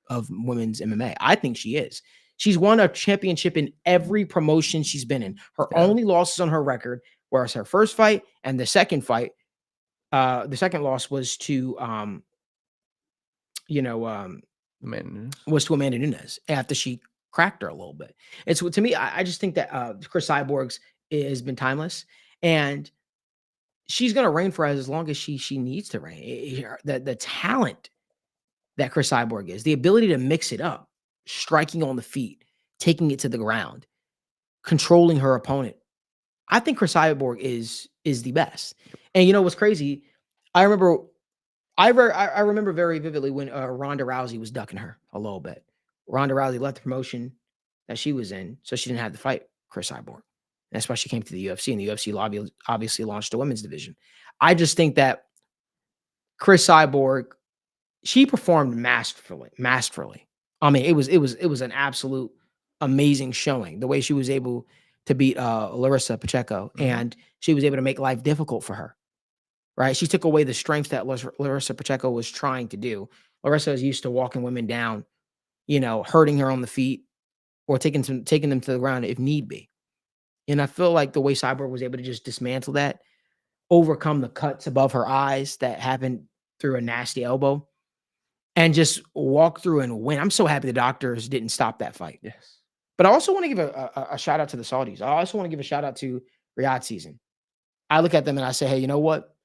of women's MMA? I think she is. She's won a championship in every promotion she's been in. Her only losses on her record were her first fight and the second fight. The second loss was to Amanda Nunes after she cracked her a little bit. And so to me, I just think that Cris Cyborg's has been timeless, and she's going to reign for as long as she needs to reign. The talent that Cris Cyborg is, the ability to mix it up, striking on the feet, taking it to the ground, controlling her opponent. I think Cris Cyborg is the best. And you know what's crazy? I remember very vividly when Ronda Rousey was ducking her a little bit. Ronda Rousey left the promotion that she was in, so she didn't have to fight Cris Cyborg. And that's why she came to the UFC, and the UFC obviously launched the women's division. I just think that Cris Cyborg, she performed masterfully. I mean, it was an absolute amazing showing. The way she was able to beat Larissa Pacheco, and she was able to make life difficult for her. Right? She took away the strength that Larissa Pacheco was trying to do. Larissa is used to walking women down, hurting her on the feet or taking them to the ground if need be. And I feel like the way Cyborg was able to just dismantle that, overcome the cuts above her eyes that happened through a nasty elbow, and just walk through and win. I'm so happy the doctors didn't stop that fight. yes. But I also want to give a shout out to the Saudis. I also want to give a shout out to Riyadh season. I look at them and I say, hey, you know what?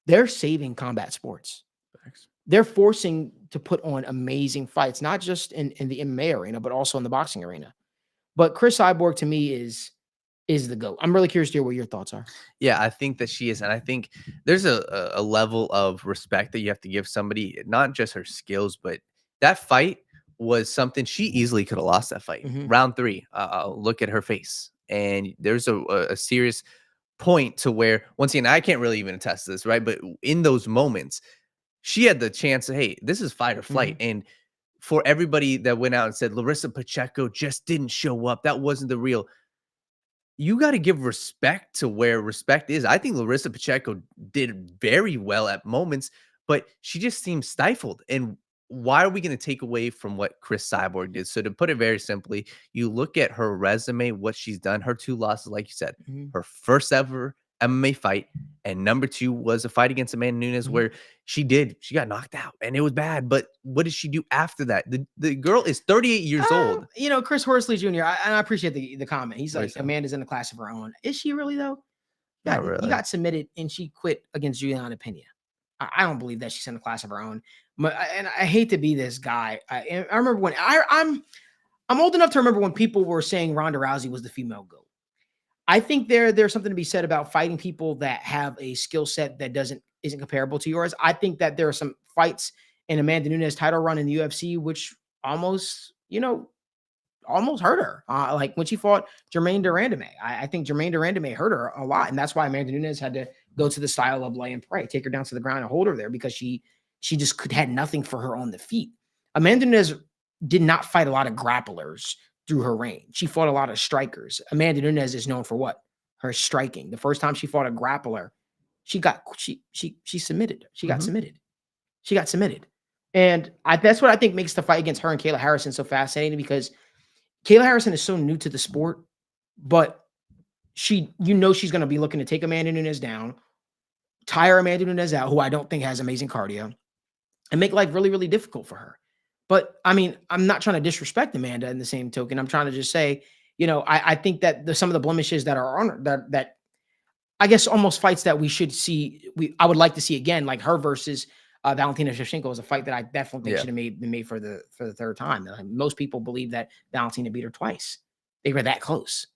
They're saving combat sports. Thanks. They're forcing to put on amazing fights, not just in the MMA arena, but also in the boxing arena. But Cris Cyborg, to me, is the GOAT. I'm really curious to hear what your thoughts are. Yeah, I think that she is. And I think there's a level of respect that you have to give somebody, not just her skills, but that fight was something she easily could have lost that fight. Round 3, look at her face. And there's a serious point to where, once again, I can't really even attest to this, right? But in those moments, she had the chance of, hey, this is fight or flight. And for everybody that went out and said, Larissa Pacheco just didn't show up, that wasn't the real, you got to give respect to where respect is. I think Larissa Pacheco did very well at moments, but she just seemed stifled. And why are we going to take away from what Cris Cyborg did? So to put it very simply, you look at her resume, what she's done, her 2 losses, like you said, her first ever MMA fight, and number 2 was a fight against Amanda Nunes where she got knocked out and it was bad. But what did she do after that? The girl is 38 years old. You know, Chris Horsley Jr. And I appreciate the comment. He's What like, is that? Amanda's in a class of her own. Is she really though? Not He really. got submitted and she quit against Juliana Pena. I don't believe that she's in a class of her own. And I hate to be this guy. I remember when I'm old enough to remember when people were saying Ronda Rousey was the female GOAT. I think there's something to be said about fighting people that have a skill set that isn't comparable to yours. I think that there are some fights in Amanda Nunes' title run in the UFC which almost hurt her. Like when she fought Jermaine Durandame. I think Jermaine Durandame hurt her a lot, and that's why Amanda Nunes had to go to the style of lay and pray, take her down to the ground and hold her there because she just had nothing for her on the feet. Amanda Nunes did not fight a lot of grapplers through her reign. She fought a lot of strikers. Amanda Nunes is known for what? Her striking. The first time she fought a grappler, she submitted. She got submitted. She got submitted. And that's what I think makes the fight against her and Kayla Harrison so fascinating, because Kayla Harrison is so new to the sport, but she's going to be looking to take Amanda Nunes down, tire Amanda Nunes out, who I don't think has amazing cardio, and make life really, really difficult for her. But I mean, I'm not trying to disrespect Amanda in the same token. I'm trying to just say, I think that some of the blemishes that are on her, that I guess almost fights that we should see, I would like to see again, like her versus Valentina Shevchenko is a fight that I definitely think should have been made for the third time. Most people believe that Valentina beat her twice. They were that close.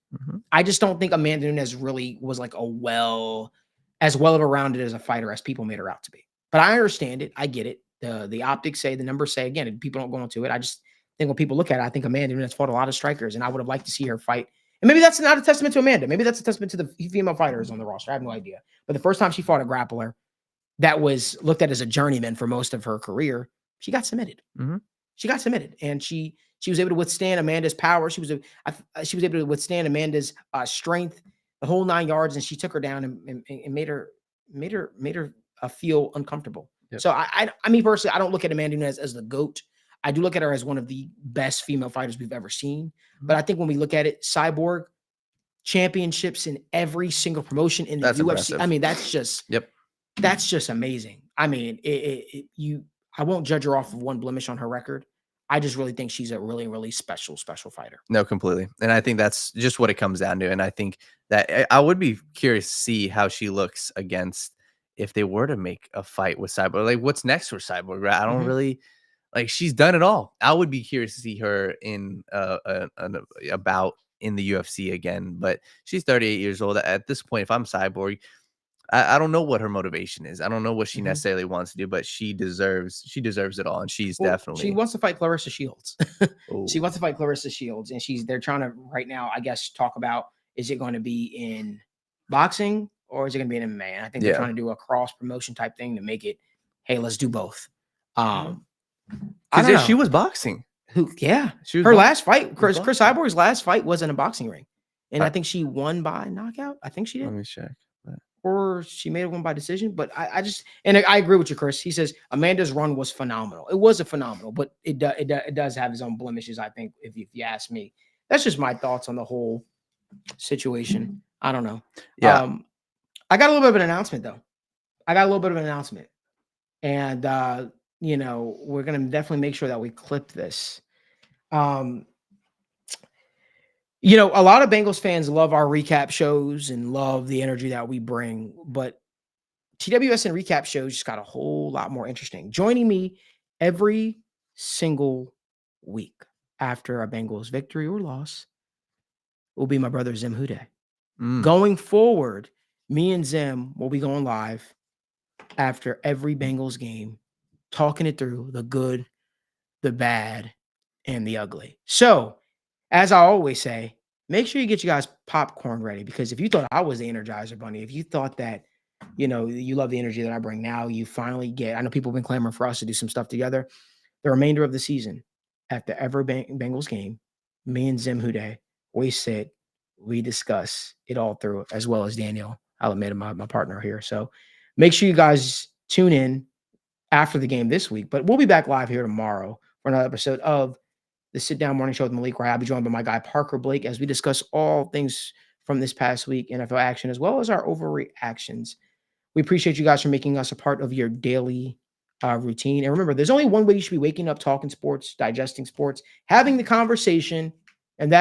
I just don't think Amanda Nunes really was like as well of a rounded as a fighter as people made her out to be. But I understand it. I get it. The optics say, the numbers say, again, people don't go into it. I just think when people look at it, I think Amanda Nunes fought a lot of strikers, and I would have liked to see her fight. And maybe that's not a testament to Amanda. Maybe that's a testament to the female fighters on the roster. I have no idea. But the first time she fought a grappler that was looked at as a journeyman for most of her career, she got submitted. She got submitted, and she was able to withstand Amanda's power. She was able to withstand Amanda's strength, the whole 9 yards, and she took her down and made her feel uncomfortable. Yep. So I mean, personally, I don't look at Amanda Nunes as the GOAT. I do look at her as one of the best female fighters we've ever seen. But I think when we look at it, Cyborg championships in every single promotion in the UFC. Impressive. I mean, that's just amazing. I mean, I won't judge her off of one blemish on her record. I just really think she's a really, really special fighter. No, completely. And I think that's just what it comes down to. And I think that I would be curious to see how she looks against, if they were to make a fight with Cyborg. Like, what's next for Cyborg? Right? I don't really, like, she's done it all. I would be curious to see her in a bout in the UFC again. But she's 38 years old. At this point, if I'm Cyborg, I don't know what her motivation is. I don't know what she necessarily wants to do, but she deserves it all. And she's definitely. She wants to fight Clarissa Shields. She wants to fight Clarissa Shields. And they're trying to right now, I guess, talk about, is it going to be in boxing or is it going to be in MMA? And I think they're trying to do a cross promotion type thing to make it, hey, let's do both. Because she was boxing. Her last fight, Chris Cyborg's last fight was in a boxing ring. And I think she won by knockout. I think she did. Let me check. Or she may have won by decision, but I agree with you, Chris. He says Amanda's run was phenomenal. It was a phenomenal, but it does have its own blemishes. I think if you ask me, that's just my thoughts on the whole situation. I don't know. Yeah. I got a little bit of an announcement though. And we're gonna definitely make sure that we clip this. A lot of Bengals fans love our recap shows and love the energy that we bring, but TWS and recap shows just got a whole lot more interesting. Joining me every single week after a Bengals victory or loss will be my brother Zim Hude. Going forward, me and Zim will be going live after every Bengals game, talking it through, the good, the bad, and the ugly. So, as I always say, make sure you get you guys popcorn ready, because if you thought I was the Energizer Bunny, if you thought that, you love the energy that I bring, now you finally get, I know people have been clamoring for us to do some stuff together. The remainder of the season, after every Bengals game, me and Zim Hude, we sit, we discuss it all through, as well as Daniel Alameda, my partner here. So make sure you guys tune in after the game this week, but we'll be back live here tomorrow for another episode of the Sit Down Morning Show with Malik Wright. I'll be joined by my guy Parker Blake as we discuss all things from this past week NFL action, as well as our overreactions. We appreciate you guys for making us a part of your daily routine. And remember, there's only one way you should be waking up, talking sports, digesting sports, having the conversation, and that